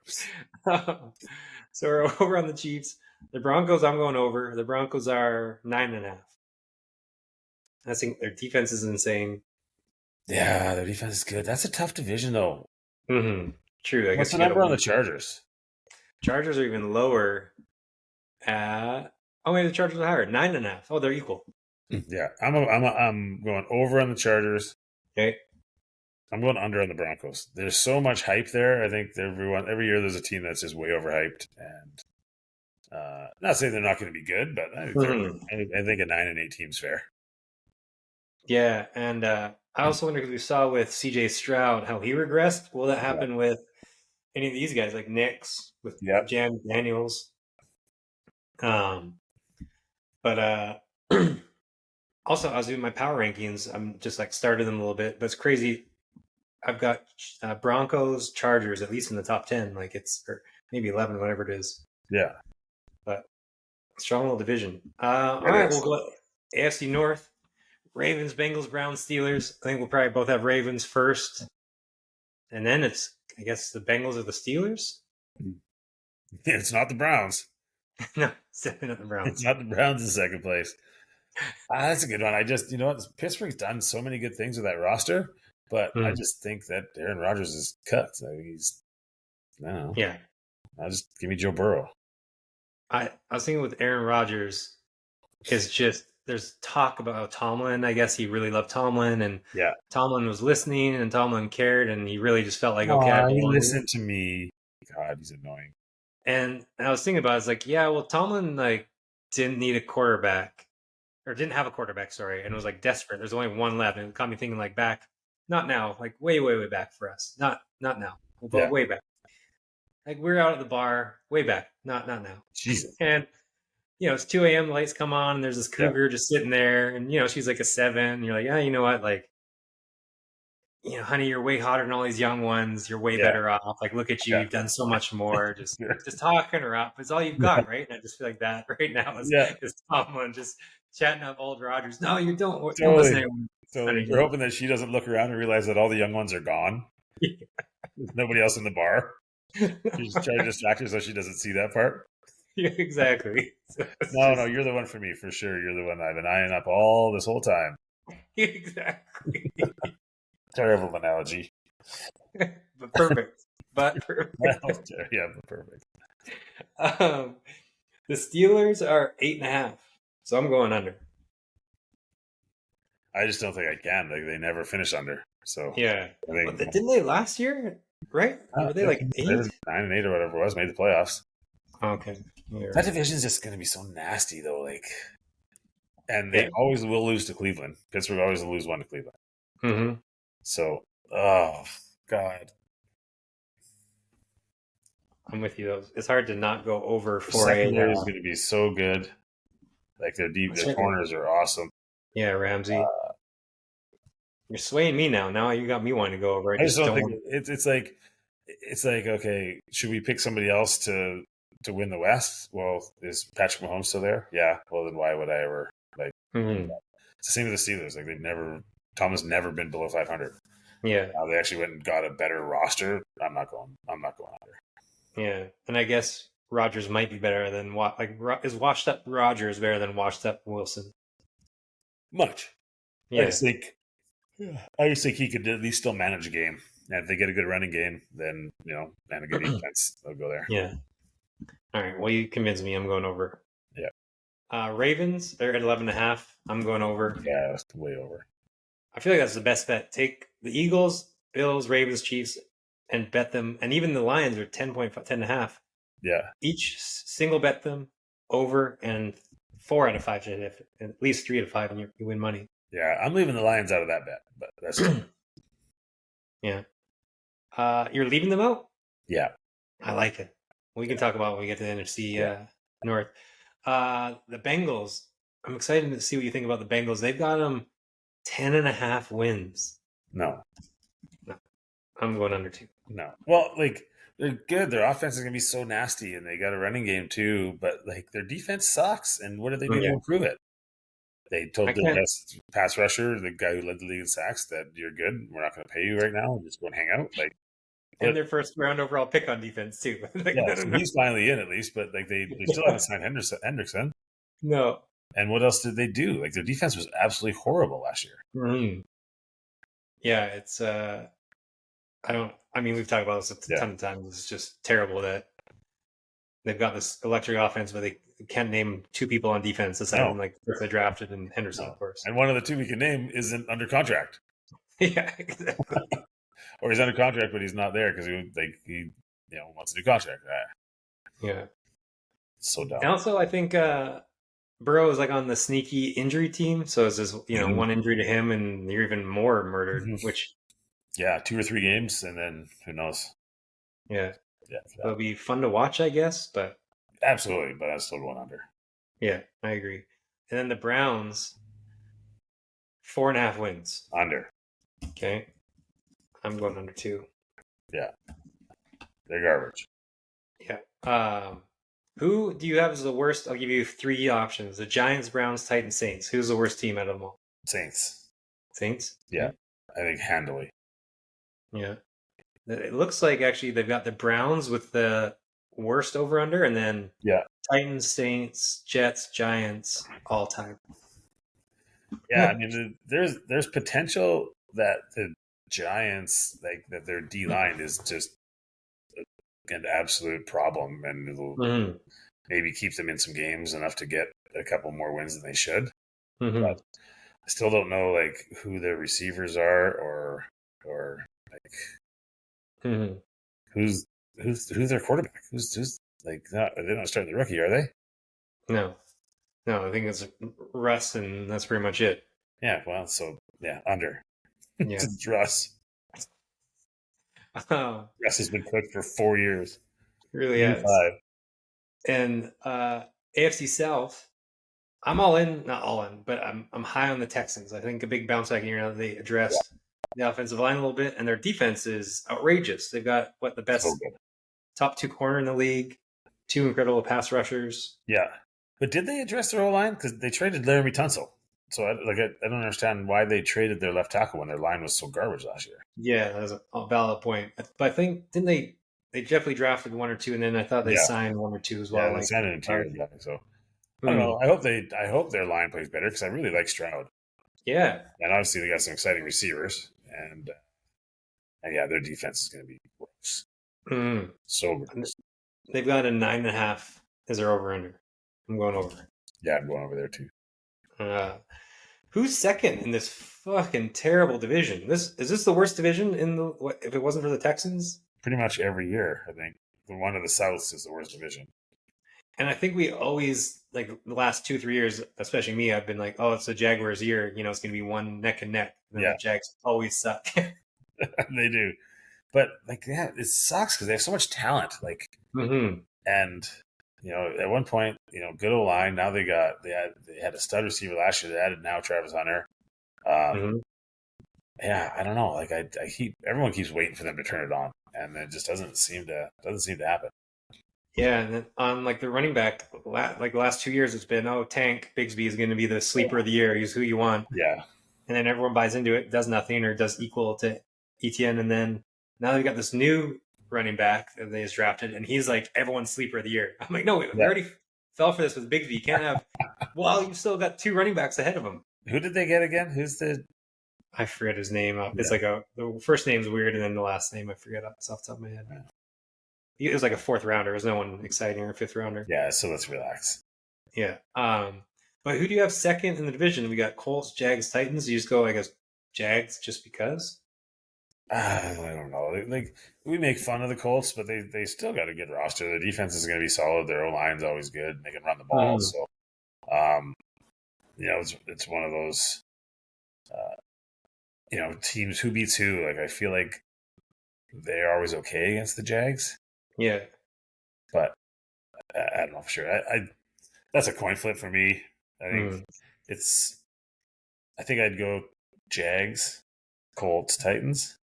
So we're over on the Chiefs. The Broncos, I'm going over. The Broncos are 9.5. I think their defense is insane. Yeah, their defense is good. That's a tough division, though. Mm-hmm. True. I What's guess the you got to number on the win. Chargers? Chargers are even lower at. Oh, wait, the Chargers are higher. 9.5. Oh, they're equal. Yeah, I'm going over on the Chargers. Okay. I'm going under on the Broncos. There's so much hype there. I think every year there's a team that's just way overhyped, and not saying they're not going to be good, but Mm-hmm. I think a 9-8 team's fair. Yeah, and I also wonder because we saw with C.J. Stroud how he regressed. Will that Yeah. happen with any of these guys like Knicks with Yep. Jan Daniels? Um, but also I was doing my power rankings. I'm just like started them a little bit, but it's crazy. I've got Broncos, Chargers at least in the top 10. Like it's or maybe 11, whatever it is. Yeah. But strong little division. All It right, we'll is. go AFC North. Ravens, Bengals, Browns, Steelers. I think we'll probably both have Ravens first. And then it's, I guess, the Bengals or the Steelers? It's not the Browns. No, it's definitely not the It's Browns. not the Browns in second place. That's a good one. I just, Pittsburgh's done so many good things with that roster, but I just think that Aaron Rodgers is cut. I mean, I don't know. Yeah. I'll just give me Joe Burrow. I was thinking with Aaron Rodgers, is just there's talk about Tomlin. I guess he really loved Tomlin, and Yeah. Tomlin was listening, and Tomlin cared, and he really just felt like, okay, I belong. Listen to me. God, he's annoying. And I was thinking about it, it's like, yeah, well, Tomlin like didn't need a quarterback or didn't have a quarterback, sorry, and was like desperate. There's only one left, and it got me thinking like back, not now, like way, way, way back for us, not now, but Yeah. way back. Like we're out at the bar, way back, not now. Jesus. And it's 2 a.m. The lights come on, and there's this cougar just sitting there, and she's like a 7. And you're like, yeah, you know what, like, honey, you're way hotter than all these young ones. You're way Yeah. better off. Like, look at you. Yeah. You've done so much more. Just Yeah. just talking her up. It's all you've got, right? And I just feel like that right now is Tomlin just chatting up old Rogers. No, you don't. Don't listen to anyone. Totally. We're hoping that she doesn't look around and realize that all the young ones are gone. There's nobody else in the bar. She's trying to distract her so she doesn't see that part. Yeah, exactly. So no, you're the one for me, for sure. You're the one I've been eyeing up all this whole time. Exactly. Terrible analogy. But perfect. But perfect. Yeah, but perfect. The Steelers are 8.5, so I'm going under. I just don't think I can. Like, they never finish under. So yeah, I think, didn't they last year? Right? Were they like 8? 9-8 or whatever it was, made the playoffs. Okay. That division is just going to be so nasty, though. Like, and they always will lose to Cleveland. Pittsburgh always will lose one to Cleveland. Mm-hmm. So, oh God, I'm with you. Though. It's hard to not go over for secondary is going to be so good. Like their corners are awesome. Yeah, Ramsey. You're swaying me now. Now you got me wanting to go over. I just don't think it's like okay, should we pick somebody else to win the West? Well, is Patrick Mahomes still there? Yeah. Well, then why would I ever like? Mm-hmm. It's the same with the Steelers. Like Tom has never been below 500. Yeah. They actually went and got a better roster. I'm not going under. Yeah, and I guess Rodgers might be better than is washed up Rodgers better than washed up Wilson? Much. Yeah. I just think he could at least still manage a game. And if they get a good running game, then and a good defense, they'll go there. Yeah. All right. Well, you convinced me. I'm going over. Yeah. Ravens, they're at 11.5. I'm going over. Yeah, that's way over. I feel like that's the best bet. Take the Eagles, Bills, Ravens, Chiefs, and bet them. And even the Lions are 10.5. Yeah. Each single bet them over, and 4 out of 5 should hit. At least 3 out of 5, and you win money. Yeah, I'm leaving the Lions out of that bet, but that's yeah. You're leaving them out? Yeah. I like it. We can talk about when we get to the NFC North. The Bengals. I'm excited to see what you think about the Bengals. They've got them 10.5 wins. No. I'm going under 2. No. Well, like, they're good. Their offense is going to be so nasty, and they got a running game too, but like their defense sucks. And what are they doing to improve it? They told their best pass rusher, the guy who led the league in sacks, that you're good. We're not going to pay you right now. Just go and hang out. Like, And their first round overall pick on defense too. Like, Yeah, no, no, so no. he's finally in at least, but like they still haven't signed Hendrickson. No. And what else did they do? Like their defense was absolutely horrible last year. Mm-hmm. Yeah, it's I mean, we've talked about this a ton of times. It's just terrible that they've got this electric offense, but they can't name two people on defense aside from like if they drafted and Henderson, of course. And one of the two we can name isn't under contract. Yeah, exactly. Or he's under contract, but he's not there because he wants a new contract. Yeah. So dumb. And also, I think Burrow is like on the sneaky injury team, so it's just one injury to him, and you're even more murdered. Which 2 or 3 games, and then who knows? Yeah, it'll be fun to watch, I guess. But absolutely, but I'm still going under. Yeah, I agree. And then the Browns, 4.5 wins. Under. Okay, I'm going under 2. Yeah, they're garbage. Yeah. Who do you have as the worst? I'll give you 3 options: the Giants, Browns, Titans, Saints. Who's the worst team out of them all? Saints. Saints? Yeah. I think handily. Yeah. It looks like actually they've got the Browns with the worst over-under, and then Titans, Saints, Jets, Giants, all time. Yeah, I mean, there's potential that the Giants, like that their D-line is just an absolute problem, and it'll maybe keep them in some games enough to get a couple more wins than they should. But I still don't know like who their receivers are or like who's their quarterback. Who's like they're not starting the rookie, are they? No, I think it's Russ, and that's pretty much it. Yeah, well, so under. Yeah, it's Russ. Russ has been cooked for 4 years. Really has. And AFC South, I'm all in, not all in, but I'm high on the Texans. I think a big bounce back year now that they addressed the offensive line a little bit, and their defense is outrageous. They've got the best top 2 corner in the league, 2 incredible pass rushers. Yeah, but did they address their O-line? Because they traded Laramie Tunsil. So I don't understand why they traded their left tackle when their line was so garbage last year. Yeah, that's a valid point. But I think didn't they definitely drafted 1 or 2, and then I thought they signed 1 or 2 as well. Yeah, they signed an interior guy. So I don't know. I hope their line plays better because I really like Stroud. Yeah, and obviously they got some exciting receivers, and their defense is going to be gross. So gross. They've got a 9.5 as their over under. I'm going over. Yeah, I'm going over there too. Who's second in this fucking terrible division? Is this the worst division if it wasn't for the Texans? Pretty much every year, I think. The one of the Souths is the worst division. And I think we always, like the last 2-3 years, especially me, I've been like, oh, it's the Jaguars' year. It's going to be one neck and neck. And the Jags always suck. They do. But, it sucks because they have so much talent. And, at one point, good old line. Now they had a stud receiver last year. They added now Travis Hunter. Yeah, I don't know. Everyone keeps waiting for them to turn it on, and it just doesn't seem to happen. Yeah, and then on the running back, the last 2 years, it's been Tank Bigsby is going to be the sleeper of the year. He's who you want. Yeah, and then everyone buys into it, does nothing or does equal to Etienne, and then now they've got this new running back that they just drafted, and he's like everyone's sleeper of the year. I'm like, no, we already fell for this with Bigsby. You can't have. Well, you've still got 2 running backs ahead of him. Who did they get again? Who's the? I forget his name. It's the first name's weird, and then the last name I forget off the top of my head. Yeah. It was like a 4th rounder. It was no one exciting or a 5th rounder. Yeah, so let's relax. Yeah. But who do you have second in the division? We got Colts, Jags, Titans. You just go, I guess, Jags just because? I don't know. We make fun of the Colts, but they still got a good roster. Their defense is going to be solid. Their O-line's always good. They can run the ball. So, it's one of those, teams who beats who. I feel like they're always okay against the Jags. Yeah. But I don't know for sure. That's a coin flip for me. I think I think I'd go Jags, Colts, Titans.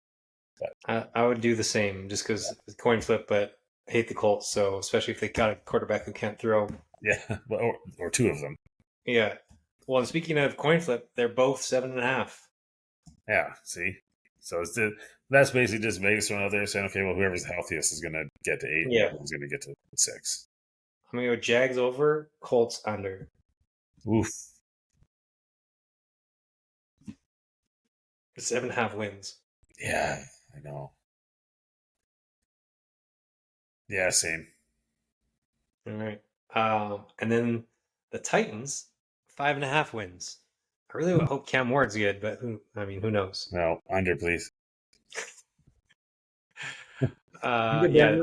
But I would do the same just because coin flip, but I hate the Colts. So especially if they got a quarterback who can't throw. Yeah, or 2 of them. Yeah. Well, and speaking of coin flip, they're both 7.5. Yeah. See, so That's basically just Vegas throwing out there saying, okay, well, whoever's the healthiest is going to get to 8. Yeah. Who's going to get to 6. I'm going to go Jags over, Colts under. Oof. 7.5 wins. Yeah, I know. Yeah, same. All right. And then the Titans, 5.5 wins. I really hope Cam Ward's good, but who knows? No, under, please. Yeah.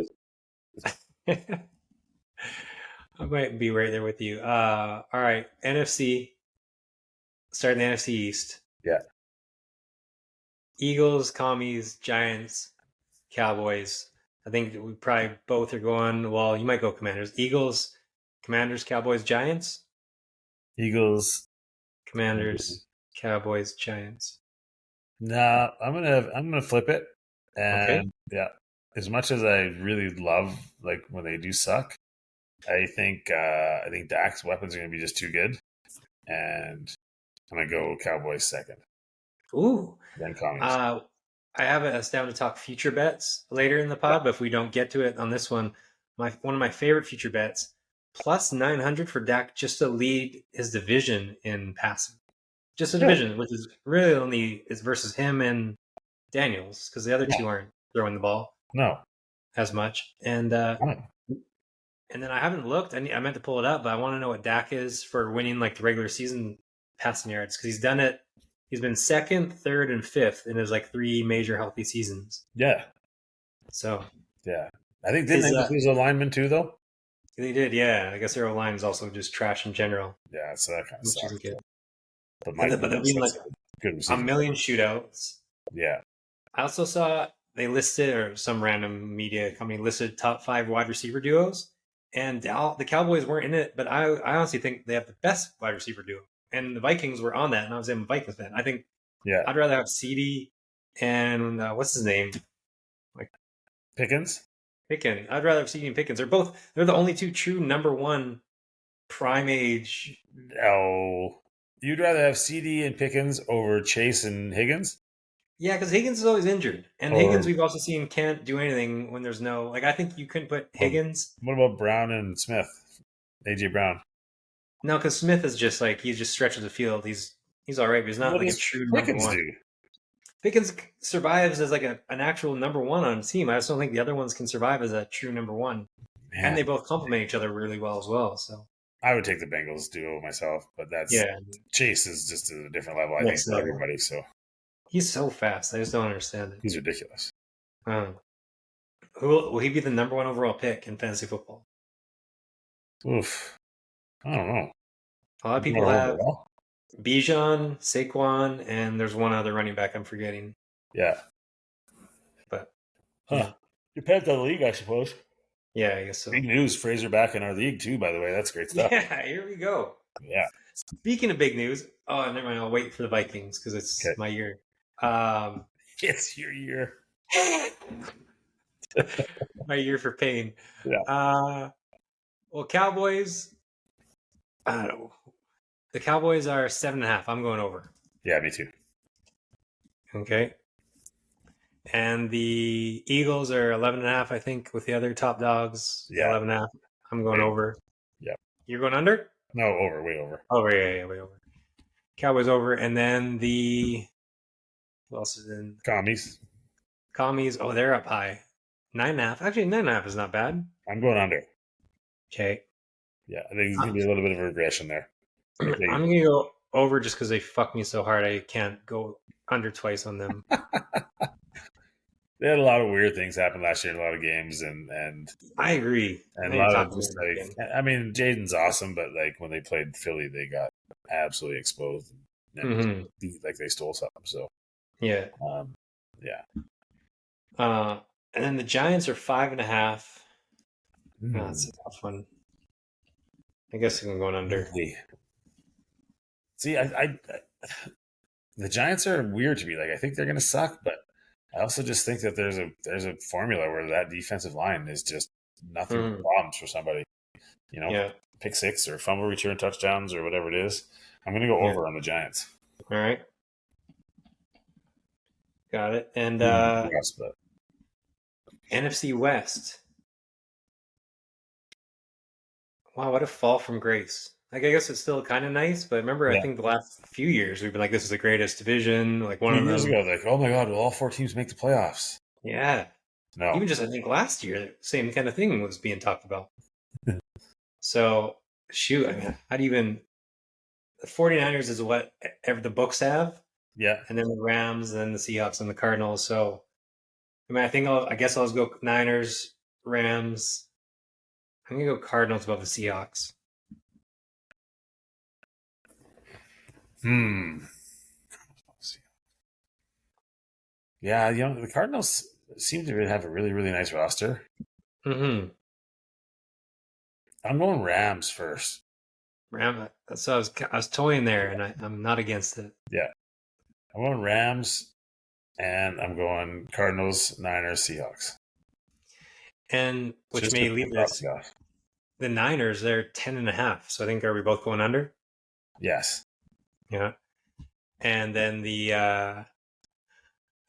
I might be right there with you. All right. NFC, starting the NFC East. Yeah. Eagles, Commies, Giants, Cowboys. I think we probably both are going, well, you might go Commanders. Eagles, Commanders, Cowboys, Giants. Eagles. Commanders, Cowboys, Giants. Nah, I'm gonna flip it. Okay. And yeah, as much as I really love like when they do suck, I think Dak's weapons are gonna be just too good. And I'm gonna go Cowboys second. Ooh. Then Commies. I have us down to talk future bets later in the pod, but if we don't get to it on this one, one of my favorite future bets, plus 900 for Dak just to lead his division in passing. Just a division, which is really only is versus him and Daniels, because the other two aren't throwing the ball as much. And then I haven't looked. I meant to pull it up, but I want to know what Dak is for winning like the regular season passing yards, because he's done it. He's been second, third, and fifth in his like 3 major healthy seasons. Yeah. So yeah, I think didn't they lose a lineman too though? They did, yeah. I guess their line is also just trash in general. Yeah, so that kind of sucks. Good. But they're being like good a million shootouts. Yeah. I also saw they listed, or some random media company listed top 5 wide receiver duos, and the Cowboys weren't in it, but I honestly think they have the best wide receiver duo. And the Vikings were on that, and I was a Vikings fan. I think I'd rather have CD and what's his name? Like Pickens? I'd rather have CD and Pickens. They're the only 2 true number 1 prime age. Oh. You'd rather have CD and Pickens over Chase and Higgins? Yeah, because Higgins is always injured. And Higgins we've also seen can't do anything when there's no I think you couldn't put Higgins. What about Brown and Smith? AJ Brown. No, because Smith is just he just stretches the field. He's all right, but he's not like a true number 1. Do? Pickens survives as like an actual number 1 on a team. I just don't think the other ones can survive as a true number 1. Man. And they both complement each other really well as well. So I would take the Bengals duo myself, but Chase is just at a different level. I think for everybody. So he's so fast. I just don't understand it. He's ridiculous. Will he be the number 1 overall pick in fantasy football? Oof. I don't know. A lot of people have Bijan, Saquon, and there's one other running back I'm forgetting. Yeah. But depends on the league, I suppose. Yeah, I guess so. Big news. Fraser back in our league too, by the way. That's great stuff. Yeah, here we go. Yeah. Speaking of big news, never mind. I'll wait for the Vikings because it's my year. It's your year. My year for pain. Yeah. Well, Cowboys. I don't know. The Cowboys are 7.5. I'm going over. Yeah, me too. Okay. And the Eagles are 11.5, I think, with the other top dogs. Yeah. 11.5. I'm going over. Yeah. You're going under? No, over. Way over. Over, yeah, way over. Cowboys over. And then who else is in? Commies. Oh, they're up high. 9.5. Actually, 9.5 is not bad. I'm going under. Okay. Yeah, I think there's going to be a little bit of a regression there. I'm going to go over just because they fucked me so hard I can't go under twice on them. They had a lot of weird things happen last year in a lot of games, and I agree. And a lot of just Jaden's awesome, but when they played Philly, they got absolutely exposed. And they stole something. So yeah, and then the Giants are 5.5. That's a tough one. I guess I'm going under. See, the Giants are weird to me. I think they're going to suck, but I also just think that there's a formula where that defensive line is just nothing but problems for somebody. Pick 6 or fumble return touchdowns or whatever it is. I'm going to go over on the Giants. All right. Got it. And Yes, but NFC West. Wow, what a fall from grace. Like, I guess it's still kind of nice, but remember, I yeah, think the last few years we've been like, this is the greatest division. Like, a one few of years them. ago, like, oh my god, will all four teams make the playoffs? Yeah. No. Even just, I think last year, same kind of thing was being talked about. So, shoot, I mean, how do you even. The 49ers is what ever the books have, Yeah. and then the Rams, and then the Seahawks and the Cardinals. So, I mean, I guess I'll just go Niners, Rams. I'm going to go Cardinals above the Seahawks. Hmm. Yeah, the Cardinals seem to have a really, really nice roster. Mm-hmm. I'm going Rams first. So I was toying there, and I'm not against it. Yeah. I'm going Rams, and I'm going Cardinals, Niners, Seahawks. And which Just may to leave top this it off. the Niners. They're 10.5. So I think, are we both going under? Yes. Yeah. And then the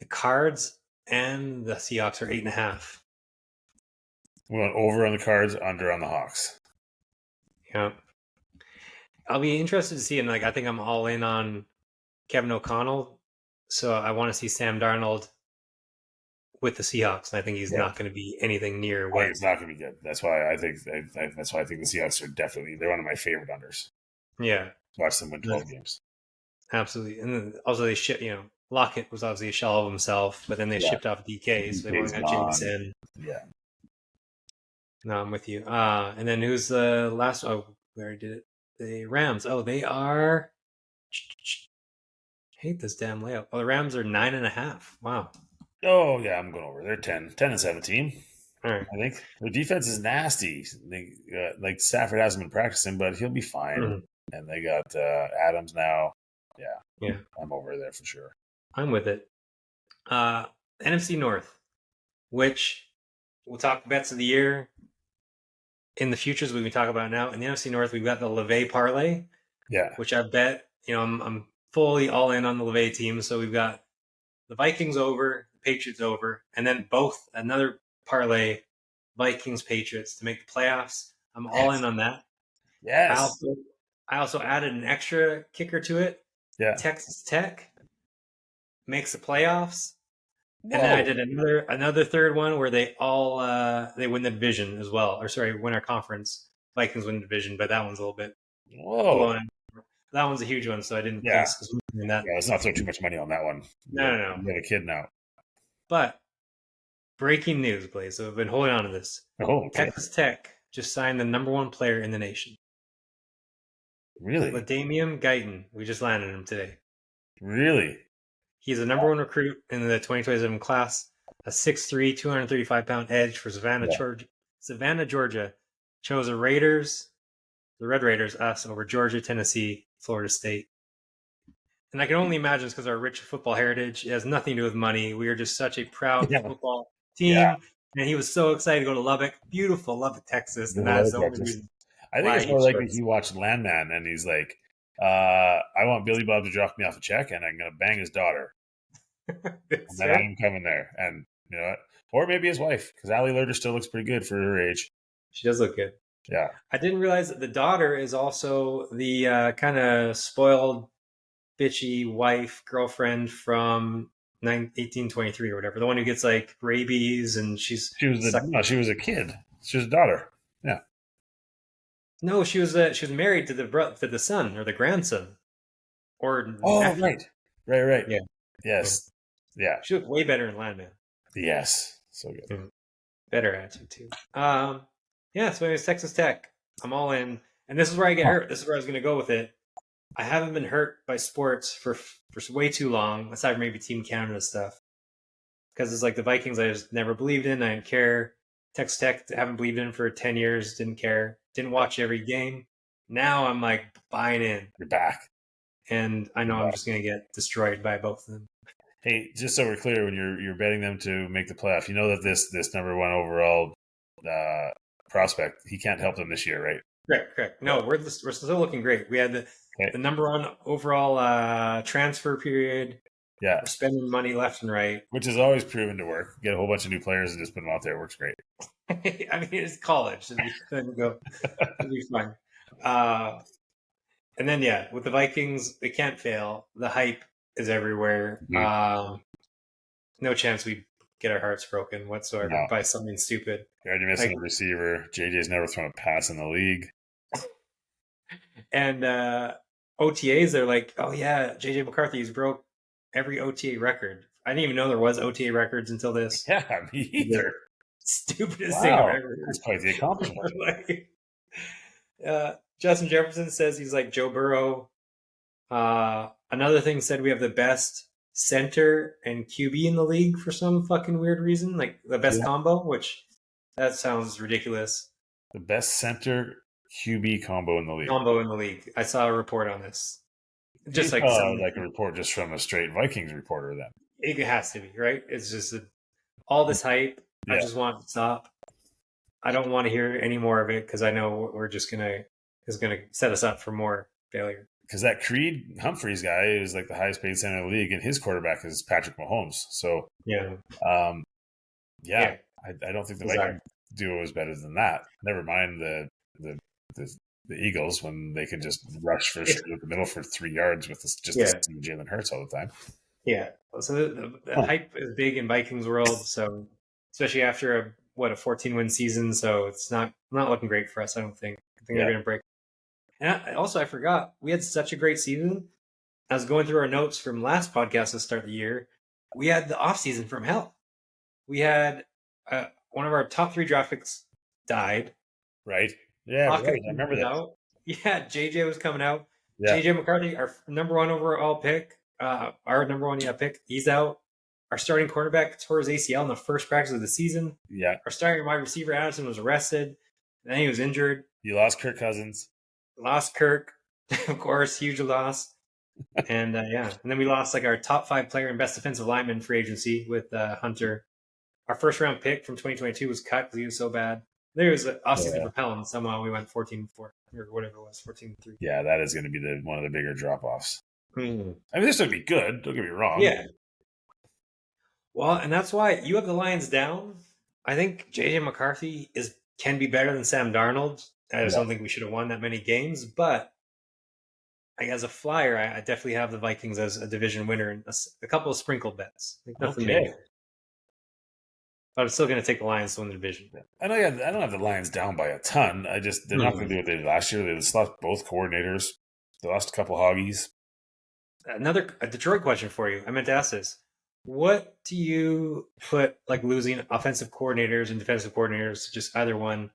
Cards and the Seahawks are 8.5. I'm going over on the Cards, under on the Hawks. Yeah. I'll be interested to see, and like I think I'm all in on Kevin O'Connell. So I want to see Sam Darnold with the Seahawks, and I think he's Yeah. not going to be anything near I what. think it's not going to be good. That's why I think that's why I think the Seahawks are they're one of my favorite unders. Yeah, Watch them win 12 games. absolutely. And then also they Lockett was obviously a shell of himself, but then they Yeah. shipped off DK, so they DK's weren't going to Jason. Yeah. No, I'm with you. And then who's the last? Oh, we already did it. The Rams. Oh, they are. Hate this damn layout. Oh, the Rams are 9.5. Wow. Oh, yeah, I'm going over. They're 10 and 17. All right. I think their defense is nasty. Like Stafford hasn't been practicing, but he'll be fine. Mhm. And they got Adams now. Yeah, I'm over there for sure. I'm with it. NFC North, which we'll talk bets of the year in the futures we talk about now. In the NFC North, we've got the LeVay parlay, Yeah. which I bet, I'm fully all in on the LeVay team. So we've got the Vikings over, the Patriots over, and then both another parlay, Vikings Patriots to make the playoffs. I'm all in on that. Yes. I also added an extra kicker to it. Yeah. Texas Tech makes the playoffs. Whoa. And then I did another third one where they all they win the division as well. Or sorry, win our conference. Vikings win the division, but that one's a little bit Whoa. that one's a huge one, so I didn't Yeah. place because we're doing that. Yeah, let's not throw too much money on that one. No. You have a kid now. But breaking news, Blaze. So I've been holding on to this. Oh, okay. Texas Tech just signed the #1 player in the nation. Really? LaDamian Guyton. We just landed him today. Really? He's the #1 recruit in the 2027 class. A 6'3", 235-pound edge for Savannah, Georgia. Savannah, Georgia. Chose the Red Raiders, us, over Georgia, Tennessee, Florida State. And I can only imagine it's because our rich football heritage. It has nothing to do with money. We are just such a proud football team. Yeah. And he was so excited to go to Lubbock. Beautiful Lubbock, Texas. And that's the only reason. I think it's more likely he watched Landman and he's like, I want Billy Bob to drop me off a check and I'm going to bang his daughter. And then I'm coming there. And you know what? Or maybe his wife, because Allie Lerter still looks pretty good for her age. She does look good. Yeah. I didn't realize that the daughter is also the kind of spoiled, bitchy wife, girlfriend from 1823 or whatever. The one who gets like rabies and she was a kid. She was a daughter. Yeah. No, she was married to the son or the grandson. Or nephew. Right. Yeah. Yes. Yeah. She looked way better in Landman. Yes. So good. Mm-hmm. Better attitude too. Yeah, so anyways, Texas Tech. I'm all in. And this is where I get hurt. This is where I was gonna go with it. I haven't been hurt by sports for way too long, aside from maybe Team Canada stuff. Because it's like the Vikings I just never believed in. I didn't care. Texas Tech, haven't believed in for 10 years. Didn't care. Didn't watch every game. Now I'm like buying in. You're back. And I know I'm just going to get destroyed by both of them. Hey, just so we're clear, when you're betting them to make the playoff, you know that this #1 overall prospect, he can't help them this year, right? Correct. No, we're still looking great. We had the #1 overall transfer period Yeah. We're spending money left and right. Which has always proven to work. Get a whole bunch of new players and just put them out there. It works great. I mean, it's college. It'd be fun. And then, yeah, with the Vikings, they can't fail. The hype is everywhere. Mm-hmm. No chance we get our hearts broken whatsoever by something stupid. You're missing a receiver. JJ's never thrown a pass in the league. And OTAs, they're like, oh, yeah, JJ McCarthy's broke every OTA record. I didn't even know there was OTA records until this. Yeah, me either. Stupidest thing I've ever heard. That's quite the accomplishment. Justin Jefferson says he's like Joe Burrow. Another thing said we have the best center and QB in the league for some fucking weird reason, like the best combo, which that sounds ridiculous. The best center QB combo in the league. I saw a report on this. Just like a report just from a straight Vikings reporter. Then it has to be right. It's just all this hype. I just want it to stop. I don't want to hear any more of it because I know we're just gonna set us up for more failure. Because that Creed Humphreys guy is like the highest paid center in the league, and his quarterback is Patrick Mahomes. So I don't think the Vikings duo is better than that. Never mind the Eagles when they can just rush for the middle for 3 yards with Jalen Hurts all the time. Yeah, so the hype is big in Vikings world. So especially after a 14-win season, so it's not looking great for us. I don't think. I think they're going to break. And I forgot we had such a great season. I was going through our notes from last podcast to start the year. We had the off season from hell. We had one of our top 3 draft picks died. Right. Yeah, right. I remember that. Yeah, JJ was coming out. Yeah. JJ McCarthy, our number 1 overall pick, our number 1 pick, he's out. Our starting quarterback tore his ACL in the first practice of the season. Yeah. Our starting wide receiver, Addison, was arrested. Then he was injured. You lost Kirk Cousins. Lost Kirk, of course, huge loss. And and then we lost like our top 5 player and best defensive lineman free agency with Hunter. Our first round pick from 2022 was cut because he was so bad. There was an offseason propellant. Somehow we went 14-4 or whatever it was, 14-3. Yeah, that is going to be one of the bigger drop offs. Mm-hmm. I mean, this would be good. Don't get me wrong. Yeah. Well, and that's why you have the Lions down. I think JJ McCarthy can be better than Sam Darnold. I just don't think we should have won that many games, but as a flyer, I definitely have the Vikings as a division winner and a couple of sprinkled bets. Like nothing major. But I'm still going to take the Lions to win the division. I don't have the Lions down by a ton. They're not going to do what they did last year. They just lost both coordinators. They lost a couple hoggies. A Detroit question for you. I meant to ask this. What do you put like losing offensive coordinators and defensive coordinators, just either one,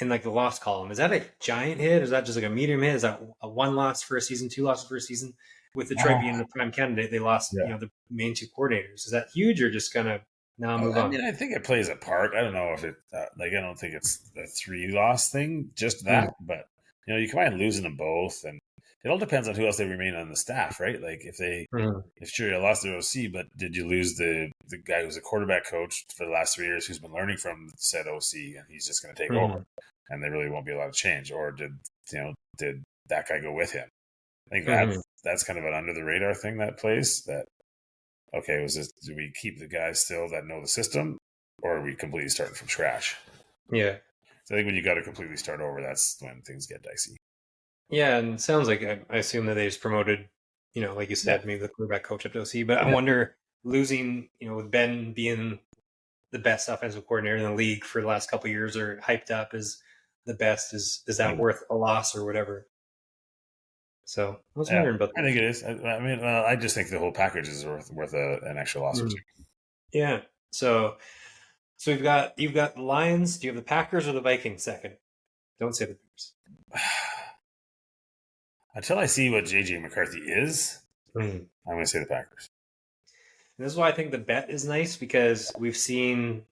in like the loss column? Is that a giant hit? Is that just like a medium hit? Is that a 1 loss for a season, 2 losses for a season? With Detroit being the prime candidate, they lost the main 2 coordinators. Is that huge or just kind of move on? I mean, I think it plays a part. I don't know if it I don't think it's a 3-loss thing, just that. But you combine losing them both, and it all depends on who else they remain on the staff, right? Like if sure you lost the OC, but did you lose the guy who's a quarterback coach for the last 3 years who's been learning from said OC and he's just going to take over, and there really won't be a lot of change? Or did that guy go with him? I think that's kind of an under the radar thing that plays. That do we keep the guys still that know the system, or are we completely starting from scratch? Yeah. So I think when you got to completely start over, that's when things get dicey. Yeah, and it sounds like I assume that they just promoted, like you said, maybe the quarterback coach up to OC. But I wonder, losing, with Ben being the best offensive coordinator in the league for the last couple of years, or hyped up as the best, is that worth a loss or whatever? So I was wondering about that. I think it is. I mean, I just think the whole package is worth an extra loss or two. Yeah. So you've got the Lions. Do you have the Packers or the Vikings second? Don't say the Bears. Until I see what JJ McCarthy is, I'm going to say the Packers. And this is why I think the bet is nice, because we've seen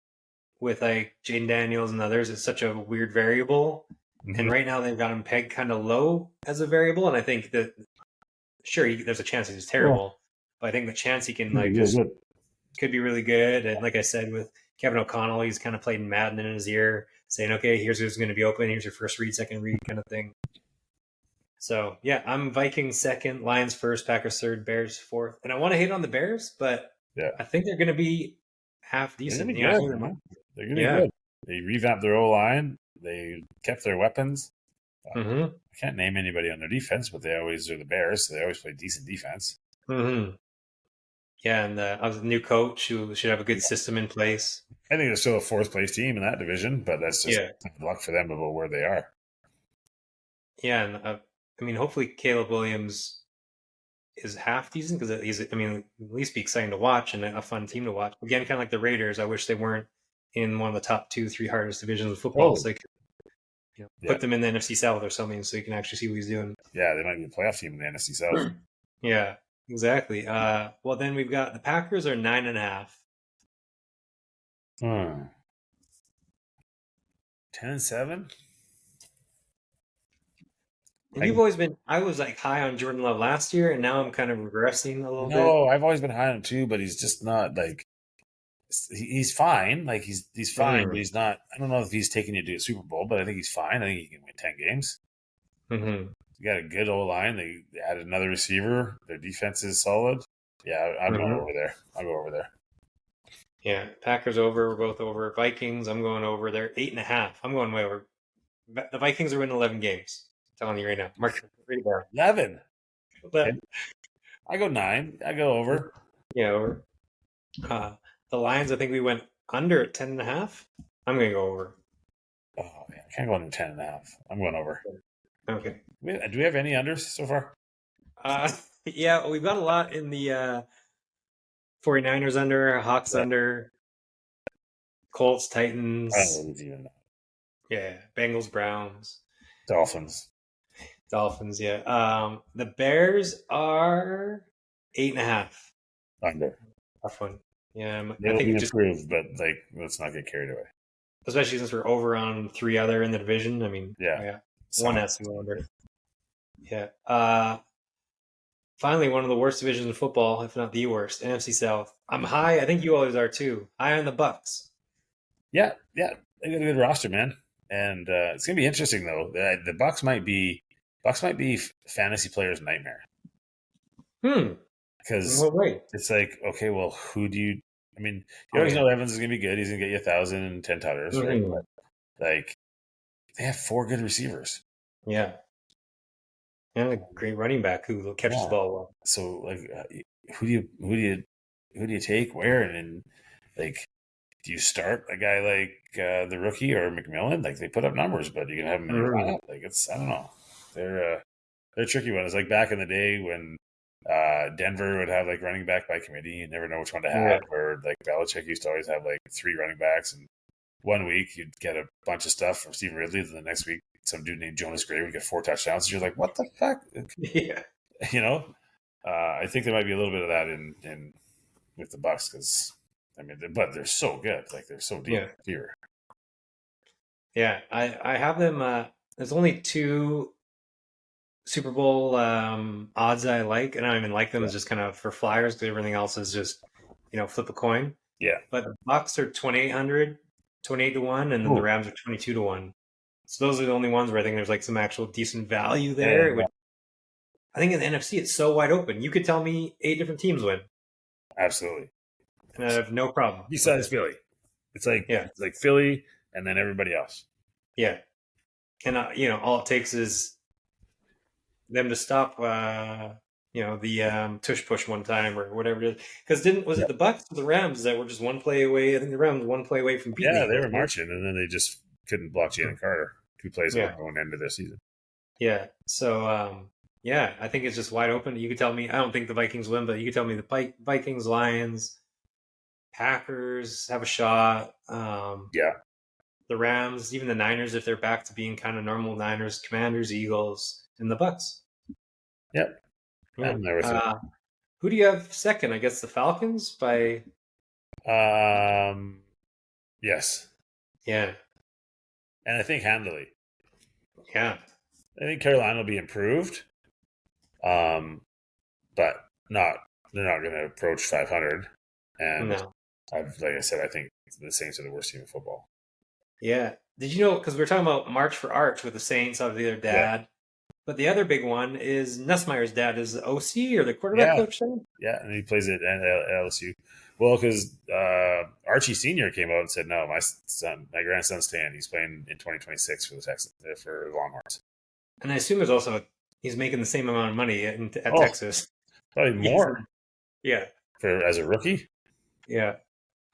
with like Jaden Daniels and others, it's such a weird variable. Mm-hmm. And right now they've got him pegged kind of low as a variable. And I think that, sure, there's a chance he's terrible, but I think the chance he can could be really good. And like I said, with Kevin O'Connell, he's kind of played Madden in his ear, saying, okay, here's who's going to be open. Here's your first read, second read kind of thing. So yeah, I'm Vikings second, Lions first, Packers third, Bears fourth. And I want to hate on the Bears, but Yeah, I think they're going to be half they're gonna decent. be Yeah, I good, think man. They're gonna be yeah. good. They revamped their O line. They kept their weapons. Mm-hmm. I can't name anybody on their defense, but they always are the Bears, so they always play decent defense. Mm-hmm. Yeah, and I was a new coach who should have a good Yeah. system in place. I think they're still a fourth place team in that division, but that's just Yeah, luck for them about where they are. yeah, and I mean, hopefully Caleb Williams is half decent because I mean, at least be exciting to watch and a fun team to watch. Again, kind of like the Raiders. I wish they weren't in one of the top 2, 3 hardest divisions of football, so Totally. they could, Yeah. put them in the NFC South or something, so you can actually see what he's doing. Yeah, they might be a playoff team in the NFC South. Yeah, exactly. Well, then we've got the Packers are 9.5. 10-7. And you've always been. I was like high on Jordan Love last year, and now I'm kind of regressing a little bit. No, I've always been high on him too, but he's just not like he's fine. Like he's fine, but Mm-hmm. he's not. I don't know if he's taking you to a Super Bowl, but I think he's fine. I think he can win 10 games. Mm-hmm. You got a good O line. They added another receiver. Their defense is solid. Yeah, I'm going Mm-hmm. over there. I'll go over there. Yeah, Packers over. We're both over. Vikings. I'm going over. They're 8.5. I'm going way over. The Vikings are winning 11 games. I'm telling you right now. Mark right down. 11. But Okay. I go 9. I go over. yeah, over. The Lions. I think we went under at 10.5. I'm gonna go over. Oh man, I can't go under 10.5. I'm going over. Okay. Do we have any unders so far? Yeah, we've got a lot in the 49ers under, Hawks Yeah. under, Colts, I don't Titans. know who's even Yeah, Bengals, Browns, Dolphins Dolphins. Yeah. The Bears are 8.5. under. Tough one. Yeah, They I will be think just improved, but like let's not get carried away. especially since we're over on 3 other in the division. I mean, Yeah, yeah, one Sound. has to go under. Yeah. Finally, one of the worst divisions in football, if not the worst, NFC South. I'm high. I think you always are too. High on the Bucks. Yeah, yeah. They got a good roster, man, and it's gonna be interesting though. The Bucks might be fantasy players' nightmare Hmm. In because what way? it's like, okay, well, who do you? I mean, you Oh always yeah. know Evans is gonna be good. He's gonna get you 1,010 tutters, right? Mhm. But like, they have 4 good receivers. Yeah. And a great running back who catches the Yeah. ball well. So like, who do you take where and like, do you start a guy like the rookie or McMillan? Like they put up numbers, but you can have them in your Mhm. lineup. Like it's I don't know. They're a tricky one. It's like back in the day when Denver would have like running back by committee. You never know which one to have. Yeah. Or like Belichick used to always have like 3 running backs, and one week you'd get a bunch of stuff from Stephen Ridley, and the next week some dude named Jonas Gray would get 4 touchdowns. And you're like, what the fuck? Yeah. You know, I think there might be a little bit of that in with the Bucks because I mean, but they're so good, like they're so deep Yeah. here. Yeah. I have them. There's only 2 Super Bowl odds I like, and I don't even like them. Yeah, It's just kind of for flyers because everything else is just flip a coin. yeah. But the Bucks are 2,800, 28 to 1, and then the Ooh. Rams are 22 to 1. So those are the only ones where I think there's like some actual decent value Yeah, there. I think in the NFC it's so wide open. You could tell me 8 different teams win, absolutely. and I have no problem with Besides it. Philly, Yeah, it's like Philly and then everybody else. yeah, and all it takes is them to stop. The tush push one time or whatever it is. Because was Yeah, it the Bucks or the Rams that were just one play away? I think the Rams were one play away from beating the yeah, they Eagles, were right? marching, and then they just couldn't block Jalen Carter 2 plays Yeah, going into their season. yeah. So yeah, I think it's just wide open. You could tell me. I don't think the Vikings win, but you could tell me the Vikings, Lions, Packers have a shot. Yeah, The Rams, even the Niners, if they're back to being kind of normal Niners, Commanders, Eagles, and the Bucks. yep. Yeah. I'm there with it. Who do you have second? I guess the Falcons by Yes, yeah, and I think handily. yeah. I think Carolina will be improved, but not. They're not going to approach 500. And No. like I said, I think the Saints are the worst team in football. Yeah. Did you know? Because we were talking about March for Arch with the Saints, obviously their Yeah, dad. But the other big one is Nussmeier's dad is the OC or the quarterback Yeah, coach there. yeah, and he plays at LSU. Well, because Archie Senior came out and said, "No, my grandson's staying. He's playing in 2026 for the Texans for Longhorns." And I assume there's also he's making the same amount of money at Oh, Texas. probably more Yeah, for as a rookie. yeah.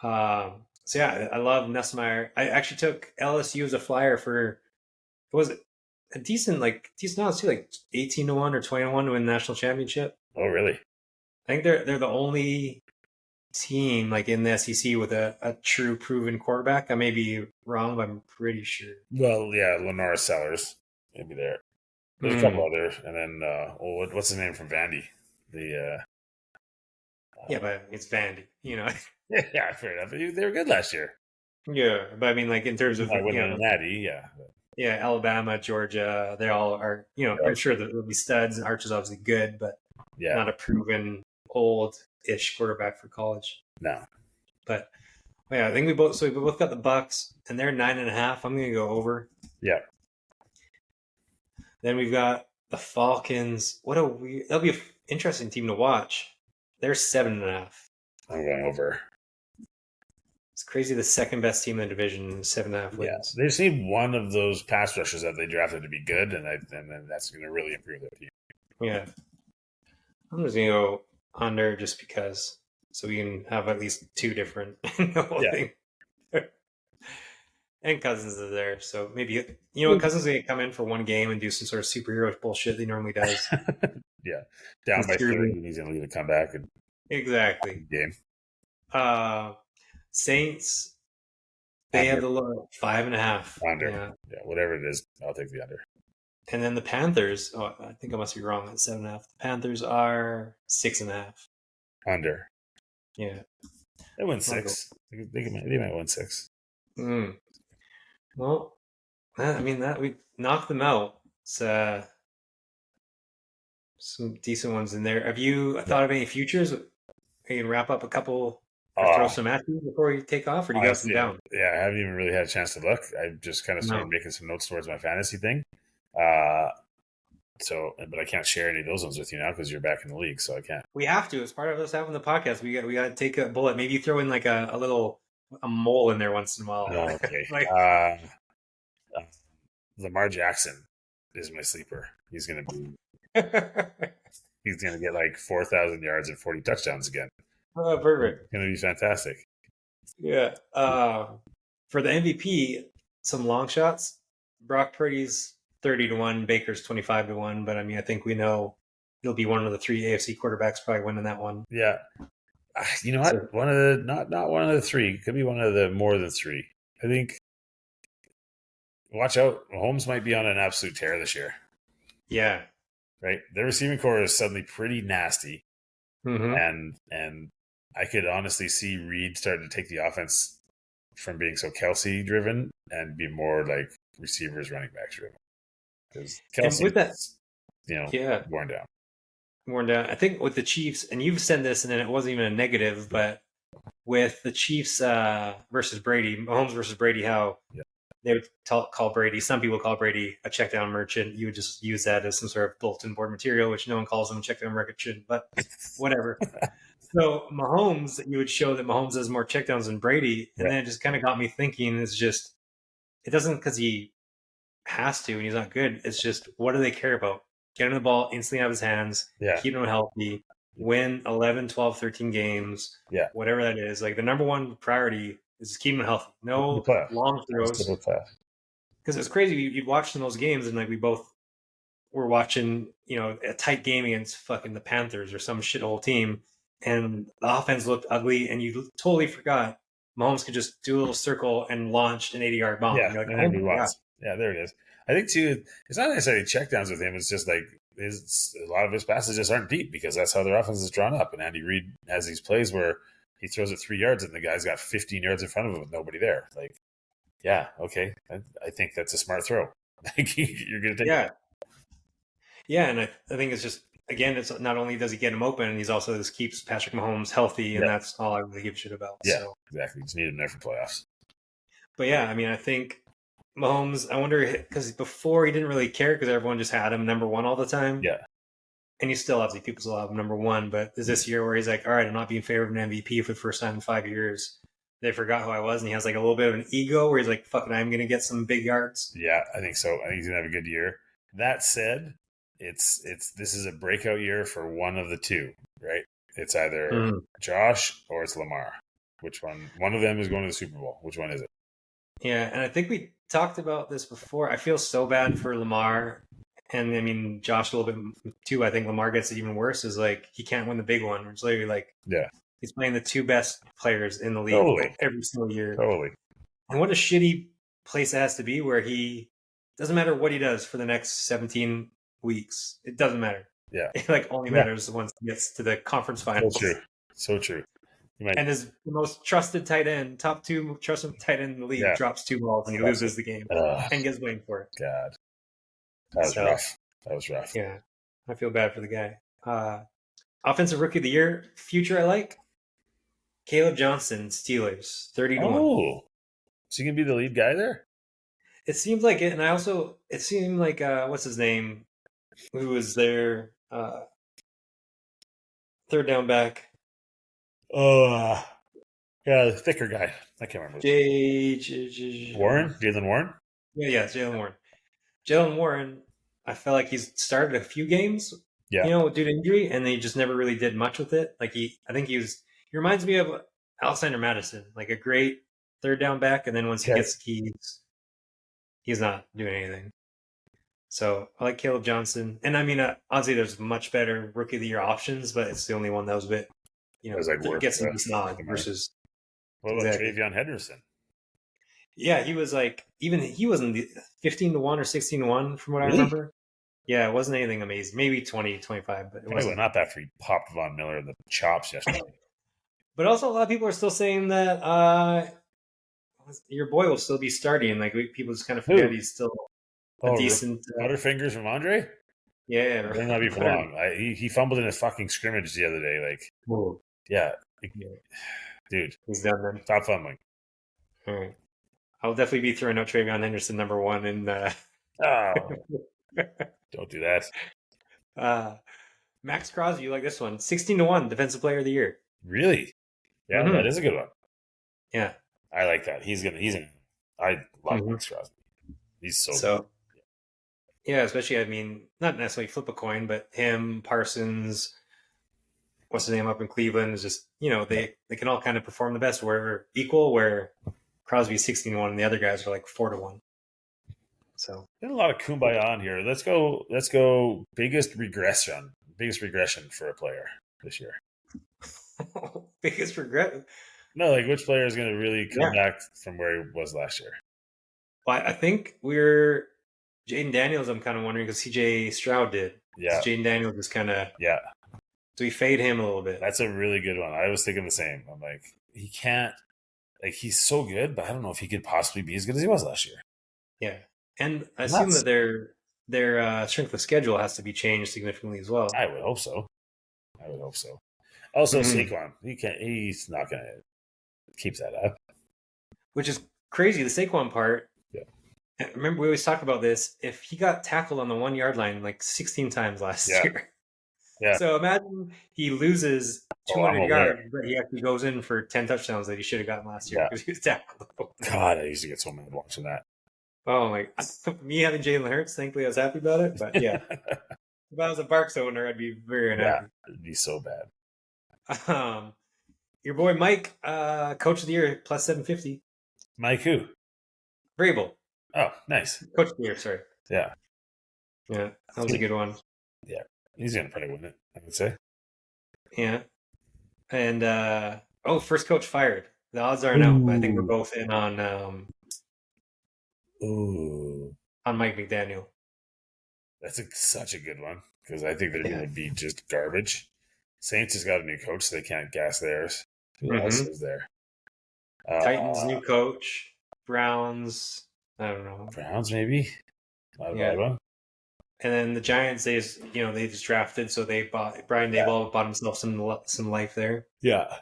So yeah, I love Nussmeier. I actually took LSU as a flyer for was it a decent odds too, like 18-1 or 20-1 to win the national championship. Oh, really? I think they're the only team like in the SEC with a true proven quarterback. I may be wrong, but I'm pretty sure. Well, yeah, Lenora Sellers maybe there. There's a couple Mm. others, and then what's his name from Vandy? The Yeah, but it's Vandy, you know. yeah, fair enough. They were good last year. Yeah, but I mean, like in terms of I wouldn't have natty, yeah. yeah, Alabama, Georgia, they all are. I'm Right. sure that there'll be studs, and Arch is obviously good, but Yeah, not a proven old-ish quarterback for college. no. But yeah, I think we both got the Bucks, and they're 9.5. I'm gonna go over. Yeah. Then we've got the Falcons. That'll be an interesting team to watch. They're 7.5. I'm going over. It's crazy. The second best team in the division, 7.5 Yeah, wins. they just need one of those pass rushers that they drafted to be good, and then that's going to really improve their team. Yeah, I'm just gonna go under just because, so we can have at least two different thing. And Cousins is there, so maybe Cousins gonna come in for one game and do some sort of superhero bullshit that he normally does. Yeah, down by 30, and he's going to lead a comeback and Exactly. game. Saints, they have the low 5.5. Under. Yeah, Whatever it is, I'll take the under. and then the Panthers. Oh, I think I must be wrong at 7.5. The Panthers are 6.5. Under. Yeah, They win 6. They might win 6. Mm. Well, I mean that we knocked them out. It's some decent ones in there. Have you thought of any futures? You can wrap up a couple or throw some at you before you take off, or do you got some down? Yeah, I haven't even really had a chance to look. I just kind of started making some notes towards my fantasy thing. But I can't share any of those ones with you now because you're back in the league, so I can't. We have to. As part of us having the podcast, we got to take a bullet. Maybe throw in like a mole in there once in a while. Oh, okay. Lamar Jackson is my sleeper. He's gonna get like 4,000 yards and 40 touchdowns again. Oh, perfect. It's gonna be fantastic. Yeah. For the MVP, some long shots. Brock Purdy's 30-1, Baker's 25-1. But I mean, I think we know he'll be one of the three AFC quarterbacks probably winning that one. Yeah. You know what? So, one of the not one of the three. Could be one of the more than three. I think. Watch out. Mahomes might be on an absolute tear this year. Yeah. Right? Their receiving core is suddenly pretty nasty. Mm-hmm. And I could honestly see Reed starting to take the offense from being so Kelsey driven and be more like receivers, running backs driven. Because Kelsey is, worn down. Worn down. I think with the Chiefs, and you've said this, and then it wasn't even a negative, but with the Chiefs versus Brady, Mahomes versus Brady, how they would call Brady. Some people call Brady a check down merchant. You would just use that as some sort of bulletin board material, which no one calls him a check down merchant, but whatever. So Mahomes, you would show that Mahomes has more checkdowns than Brady, and then it just kind of got me thinking. It's just it doesn't because he has to and he's not good. It's just what do they care about? Get him the ball instantly out of his hands, keep him healthy, win 11, 12, 13 games, whatever that is. Like the number one priority is just keep him healthy. No long throws. Because it's crazy. You'd watch some of those games and like we both were watching, a tight game against fucking the Panthers or some shithole team. And the offense looked ugly, and you totally forgot Mahomes could just do a little circle and launch an 80-yard bomb. Yeah, there it is. I think, too, it's not necessarily checkdowns with him. It's just like a lot of his passes just aren't deep because that's how their offense is drawn up. And Andy Reid has these plays where he throws it 3 yards and the guy's got 15 yards in front of him with nobody there. Like, yeah, okay. I think that's a smart throw. Like, you're going to take it. Yeah, and I think it's just, again, it's not only does he get him open, he's also just keeps Patrick Mahomes healthy, and that's all I really give a shit about. Yeah, exactly. Just need him there for playoffs. But yeah, I mean, I think Mahomes, I wonder, because before he didn't really care because everyone just had him number one all the time. Yeah. And you still obviously people still have him number one, but is this year where he's like, all right, I'm not being favored of an MVP for the first time in 5 years. They forgot who I was, and he has like a little bit of an ego where he's like, fucking, I'm going to get some big yards. Yeah, I think so. I think he's gonna have a good year. That said, it's this is a breakout year for one of the two, right? It's either Josh or it's Lamar. Which one? One of them is going to the Super Bowl. Which one is it? Yeah, and I think we talked about this before. I feel so bad for Lamar, and I mean Josh a little bit too. I think Lamar gets it even worse. Is like he can't win the big one. It's literally like he's playing the two best players in the league every single year. Totally. And what a shitty place it has to be where he doesn't matter what he does for the next 17 weeks. It doesn't matter. Yeah, it like only matters once he gets to the conference finals. So true. And his most trusted tight end, top two trusted tight end in the league, drops 2 balls and he loses the game and gets blamed for it. God, that was rough. Yeah, I feel bad for the guy. Offensive Rookie of the Year, future I like. Caleb Johnson, Steelers, 30-1. Oh, is he gonna be the lead guy there? It seems like it, and it seemed like what's his name, who was there, third down back. Oh, yeah, the thicker guy. I can't remember. Warren? Jalen Warren? Yeah, Jalen Warren. Jalen Warren, I felt like he's started a few games, due to injury, and they just never really did much with it. Like he reminds me of Alexander Madison, like a great third down back, and then once he gets the keys, he's not doing anything. So I like Caleb Johnson, and I mean, honestly, there's much better Rookie of the Year options, but it's the only one that was a bit. Gets some nod versus. What about Travion Henderson? Yeah, he was like he wasn't 15-1 or 16-1 from what I remember. Yeah, it wasn't anything amazing. Maybe 20, 25, but it wasn't. Not bad for he popped Von Miller in the chops yesterday. But also, a lot of people are still saying that your boy will still be starting. Like people just kind of forget he's still a decent. Butterfingers from Andre. Yeah, it might not be for long. He fumbled in a fucking scrimmage the other day. Like, dude, he's done then. Stop fumbling. All right, I'll definitely be throwing out Travion Henderson number one in. Don't do that. Max Crosby, you like this one? 16-1, Defensive Player of the Year. Really? Yeah, that is a good one. Yeah, I like that. I love Max Crosby. He's so good. Yeah, especially, I mean, not necessarily flip a coin, but him, Parsons, what's his name up in Cleveland, is just, they can all kind of perform the best wherever equal, where Crosby's 16-1 and the other guys are like 4-1. So there's a lot of kumbaya on here. Let's go biggest regression for a player this year. Biggest regret? No, like which player is going to really come back from where he was last year? Well, I think Jaden Daniels, I'm kind of wondering because CJ Stroud did. Yeah. Jaden Daniels just kind of. Yeah. So we fade him a little bit. That's a really good one. I was thinking the same. I'm like, he can't. Like, he's so good, but I don't know if he could possibly be as good as he was last year. Yeah. And I assume that their strength of schedule has to be changed significantly as well. I would hope so. Also, Saquon. He's not going to keep that up. Which is crazy. The Saquon part. Yeah. Remember, we always talk about this. If he got tackled on the 1 yard line like 16 times last year. Yeah. So imagine he loses 200 yards, but he actually goes in for 10 touchdowns that he should have gotten last year because he was tackled. God, I used to get so mad watching that. Oh my! Me having Jalen Hurts, thankfully I was happy about it. But yeah, if I was a Barks owner, I'd be very unhappy. Yeah, it'd be so bad. Your boy Mike, Coach of the Year, plus 750. Mike who? Vrabel. Oh, nice. Coach of the Year, sorry. Yeah. Yeah, that was a good one. Yeah, he's gonna probably win it, I would say. Yeah, and first coach fired. The odds are now. I think we're both in on. On Mike McDaniel. That's such a good one because I think they're going to be just garbage. Saints has got a new coach, so they can't gas theirs. Who else is there? Titans new coach. Browns. I don't know. Browns maybe. Not a bad one. And then the Giants, they just drafted, so they bought Brian Daboll bought himself some life there. Yeah.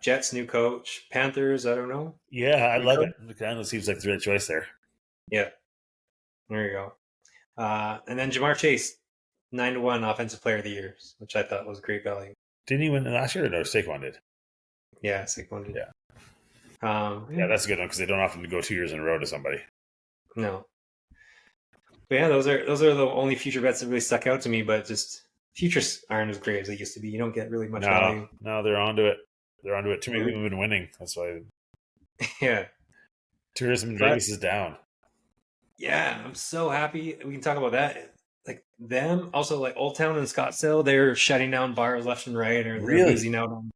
Jets new coach. Panthers, I don't know. Yeah, I love it. McDaniel seems like the right choice there. Yeah, there you go. And then Jamar Chase, 9-1 Offensive Player of the Year, which I thought was great value. Didn't he win last year? Or no, Saquon did. Yeah, Saquon did. Yeah. Yeah, that's a good one because they don't often go 2 years in a row to somebody. No. But yeah, those are the only future bets that really stuck out to me. But just futures aren't as great as they used to be. You don't get really much value. No, they're onto it. They're onto it. Too many people have been winning. That's why. Yeah. Tourism in Vegas is down. Yeah, I'm so happy. We can talk about that. Like them, also like Old Town and Scottsdale, they're shutting down bars left and right, or they're losing out on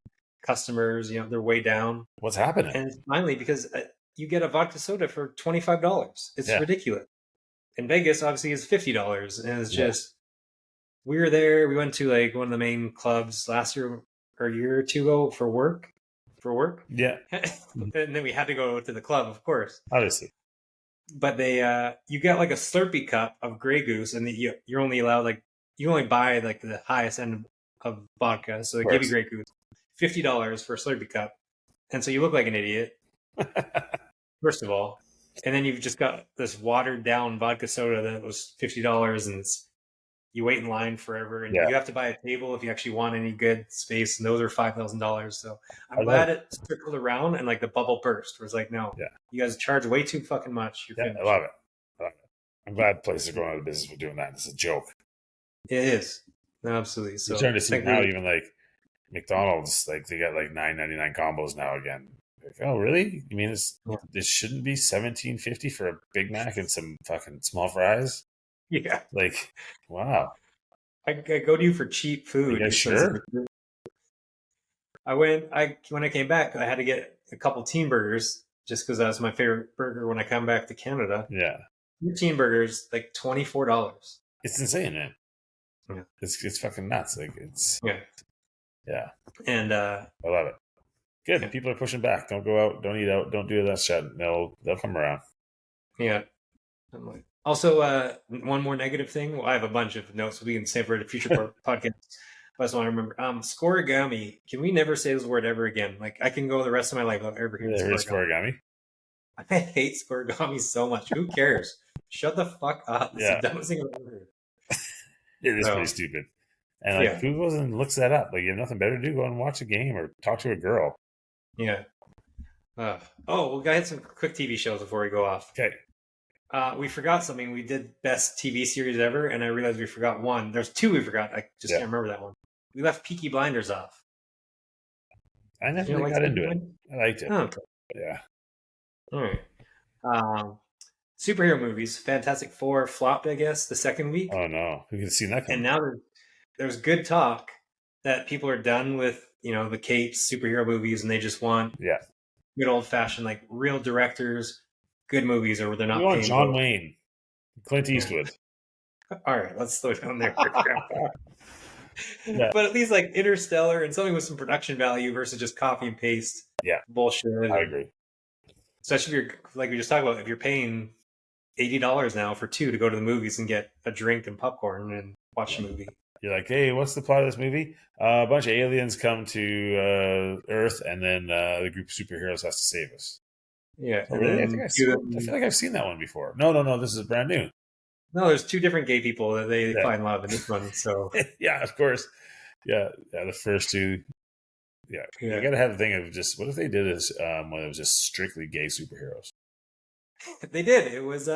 customers. They're way down. What's happening? And finally, because you get a vodka soda for $25. It's ridiculous. In Vegas, obviously, it's $50, and it's just we were there. We went to like one of the main clubs last year or a year or two ago for work. Yeah. And then we had to go to the club, of course. Obviously. But they, you get like a Slurpee cup of Grey Goose, and you're only allowed you only buy like the highest end of vodka. So they give you Grey Goose, $50 for a Slurpee cup, and so you look like an idiot. First of all, and then you've just got this watered down vodka soda that was $50, and you wait in line forever, and you have to buy a table if you actually want any good space, and those are $5,000. So I'm glad it circled around and like the bubble burst. Where it's like, no, you guys charge way too fucking much. You're finished. I love it. I'm glad places are going out of business for doing that. It's a joke. It is. No, absolutely. So you're starting to see now, even like McDonald's, like they got like $9.99 combos now again. Like, oh, really? You mean this shouldn't be $17.50 for a Big Mac and some fucking small fries? Yeah. Like, wow. I go to you for cheap food. Yeah, sure. When I came back, I had to get a couple teen burgers just because that was my favorite burger when I come back to Canada. Yeah. 2 teen burgers, like $24. It's insane, man. Yeah. It's fucking nuts. Like it's yeah. And I love it. Good. Yeah. People are pushing back. Don't go out. Don't eat out. Don't do that shit. They'll come around. Yeah. Also, one more negative thing. Well, I have a bunch of notes we can save for the future podcast. I just want to remember. Scorigami. Can we never say this word ever again? Like I can go the rest of my life without ever hearing scorigami. I hate scorigami so much. Who cares? Shut the fuck up. It's the dumbest thing I've ever heard. It is pretty stupid. And who goes and looks that up? Like you have nothing better to do, go and watch a game or talk to a girl. Yeah. We'll go ahead some quick TV shows before we go off. Okay. We forgot something. We did best TV series ever, and I realized we forgot one. There's 2 we forgot. I just can't remember that one. We left Peaky Blinders off. I never really got into it. I liked it. Oh, okay. Yeah. All right. Superhero movies. Fantastic Four flopped, I guess, the second week. Oh no, who could have seen that coming? And now there's good talk that people are done with the capes superhero movies, and they just want good old fashioned like real directors, good movies, or they're not. We want John Wayne, Clint Eastwood. All right, let's slow down there. But at least like Interstellar and something with some production value versus just copy and paste. Bullshit. I agree. Especially if you're like we just talked about, if you're paying $80 now for 2 to go to the movies and get a drink and popcorn and watch the movie. You're like, hey, what's the plot of this movie? A bunch of aliens come to Earth, and then the group of superheroes has to save us. Yeah. Oh, really? I feel like I've seen that one before. No, this is brand new. No, there's 2 different gay people that they find love in this one. So yeah, of course. Yeah, the first 2. Yeah. You got to have the thing of just what if they did this when it was just strictly gay superheroes? They did. It was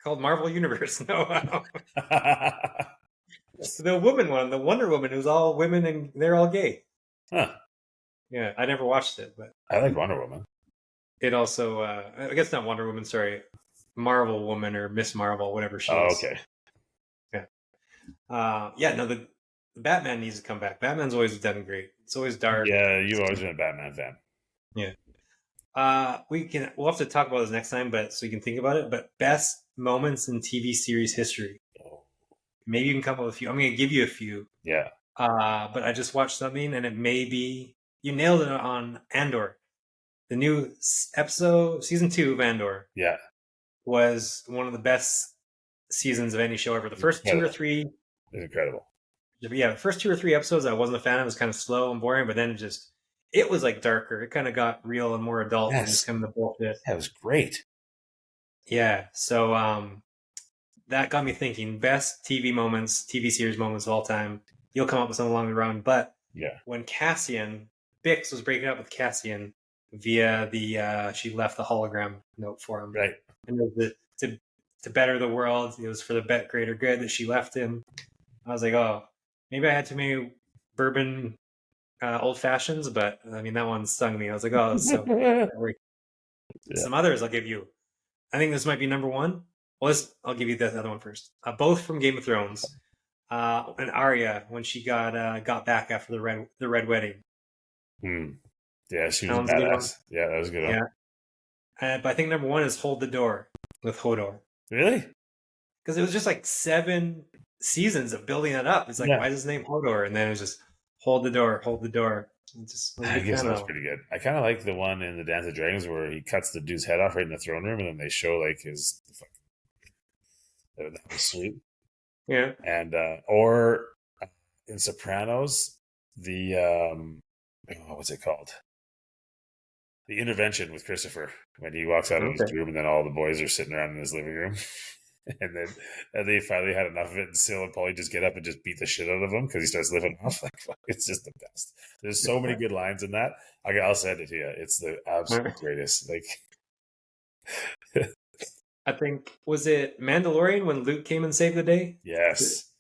called Marvel Universe. No. The woman one, the Wonder Woman, it was all women and they're all gay. Huh. Yeah, I never watched it, but I like Wonder Woman. It also, I guess not Wonder Woman, sorry, Marvel Woman or Miss Marvel, whatever she is. Okay. Yeah. The Batman needs to come back. Batman's always done great. It's always dark. Yeah, you've always been a Batman fan. Yeah. We'll have to talk about this next time, but so you can think about it. But best moments in TV series history. Maybe you can come up with a few. I'm going to give you a few. Yeah. But I just watched something, and it may be you nailed it on Andor. The new episode, season 2 of Andor. Yeah. Was one of the best seasons of any show ever. The first 2 or 3. It's incredible. Yeah, the first 2 or 3 episodes I wasn't a fan of. It was kind of slow and boring, but then it was like darker. It kind of got real and more adult and just kind of the bullshit. That was great. Yeah. So that got me thinking. Best TV moments, TV series moments of all time. You'll come up with some along the run, but Yeah. when Bix was breaking up with Cassian via the she left the hologram note for him, Right. and it was to better the world. It was for the greater good that she left him. I was like, oh, maybe I had too many bourbon old fashions, but I mean that one stung me. I was like, oh, so Yeah. some others I'll give you. I think this might be number one. Well, I'll give you the other one first. Both from Game of Thrones. And Arya when she got back after the red wedding. Yeah, she That was one's a good one. badass. Yeah, that was a good one. Yeah, but I think number one is Hold the Door with Hodor Really? because it was just like 7 seasons of building it up. It's like, Yeah. why is his name Hodor? And then it was just Hold the Door, Hold the Door. I was a I big guess fan that's of. pretty good. I kind of like the one in the Dance of Dragons where he cuts the dude's head off right in the throne room, and then they show like his that was sweet. Yeah. And or in Sopranos, the what's it called? The intervention with Christopher when he walks out of his Okay. room, and then all the boys are sitting around in his living room. And they finally had enough of it, and Sil and Paulie just get up and just beat the shit out of him because he starts living off. Like, fuck, it's just the best. There's so many good lines in that. I'll send it to you. It's the absolute greatest. Like, I think was it Mandalorian when Luke came and saved the day? yes,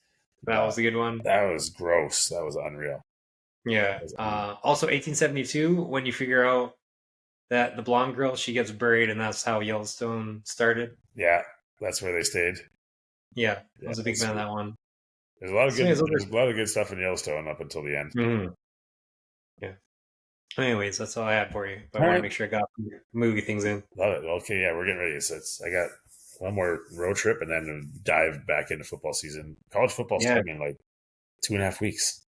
That was a good one. that was gross. That was unreal. Yeah. That was unreal. Also, 1872 when you figure out that the blonde girl she gets buried, and that's how Yellowstone started. Yeah, that's where they stayed. Yeah, I Yeah, was a big fan of that one. There's a lot of good. Anyways, There's a lot of good stuff in Yellowstone up until the end. mm-hmm. Yeah. Anyways, that's all I had for you. But I All want right. to make sure I got movie things in. Love it. Okay, yeah, we're getting ready. So I got one more road trip and then dive back into football season. College football starting in like 2.5 weeks.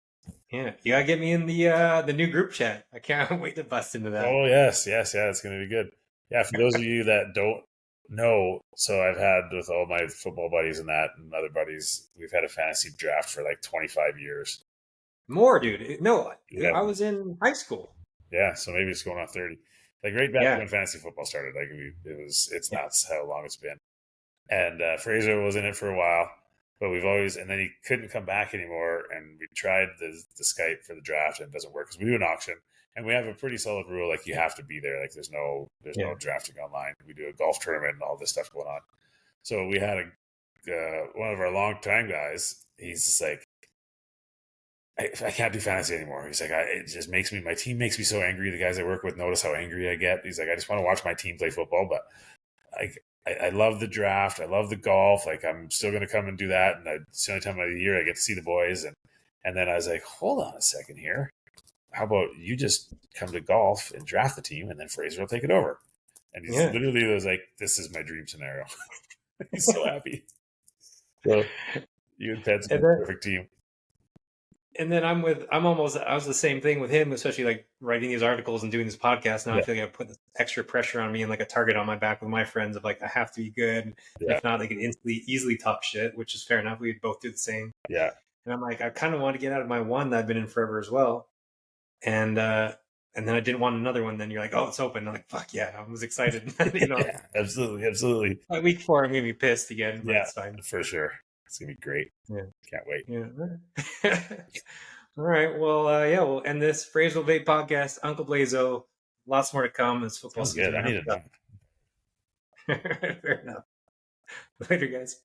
Yeah, you gotta get me in the new group chat. I can't wait to bust into that. Oh yes, it's going to be good. Yeah, for those of you that don't know, so I've had with all my football buddies and other buddies, we've had a fantasy draft for like 25 years. More, dude. No, Yeah. I was in high school. Yeah, so maybe it's going on 30. Like right back when fantasy football started. Like it's nuts how long it's been. And Fraser was in it for a while, but and then he couldn't come back anymore. And we tried the Skype for the draft, and it doesn't work because we do an auction, and we have a pretty solid rule like you have to be there. Like there's no drafting online. We do a golf tournament and all this stuff going on. So we had one of our longtime guys. He's just like, I can't do fantasy anymore. He's like, it just makes my team makes me so angry. The guys I work with notice how angry I get. He's like, I just want to watch my team play football, but I love the draft. I love the golf. Like I'm still going to come and do that. And it's the only time of the year I get to see the boys. And then I was like, hold on a second here. How about you just come to golf and draft the team, and then Fraser will take it over. And he's literally was like, this is my dream scenario. He's so happy. So you and Ted's a perfect team. And then I was the same thing with him, especially like writing these articles and doing this podcast. Now I feel like I put this extra pressure on me and like a target on my back with my friends of like, I have to be good. If not, they can easily talk shit, which is fair enough. We both do the same. Yeah. And I'm like, I kind of want to get out of my one that I've been in forever as well. And then I didn't want another one. Then you're like, oh, it's open. I'm like, fuck yeah. I was excited. Yeah, absolutely. By week 4, I'm going to be pissed again, but it's fine. For sure. It's going to be great. Yeah. Can't wait. Yeah. All right. Well, we'll end this Phrasal Vape podcast. Uncle Blaiso. Lots more to come as football season. Good. I need to know. Fair enough. Later, guys.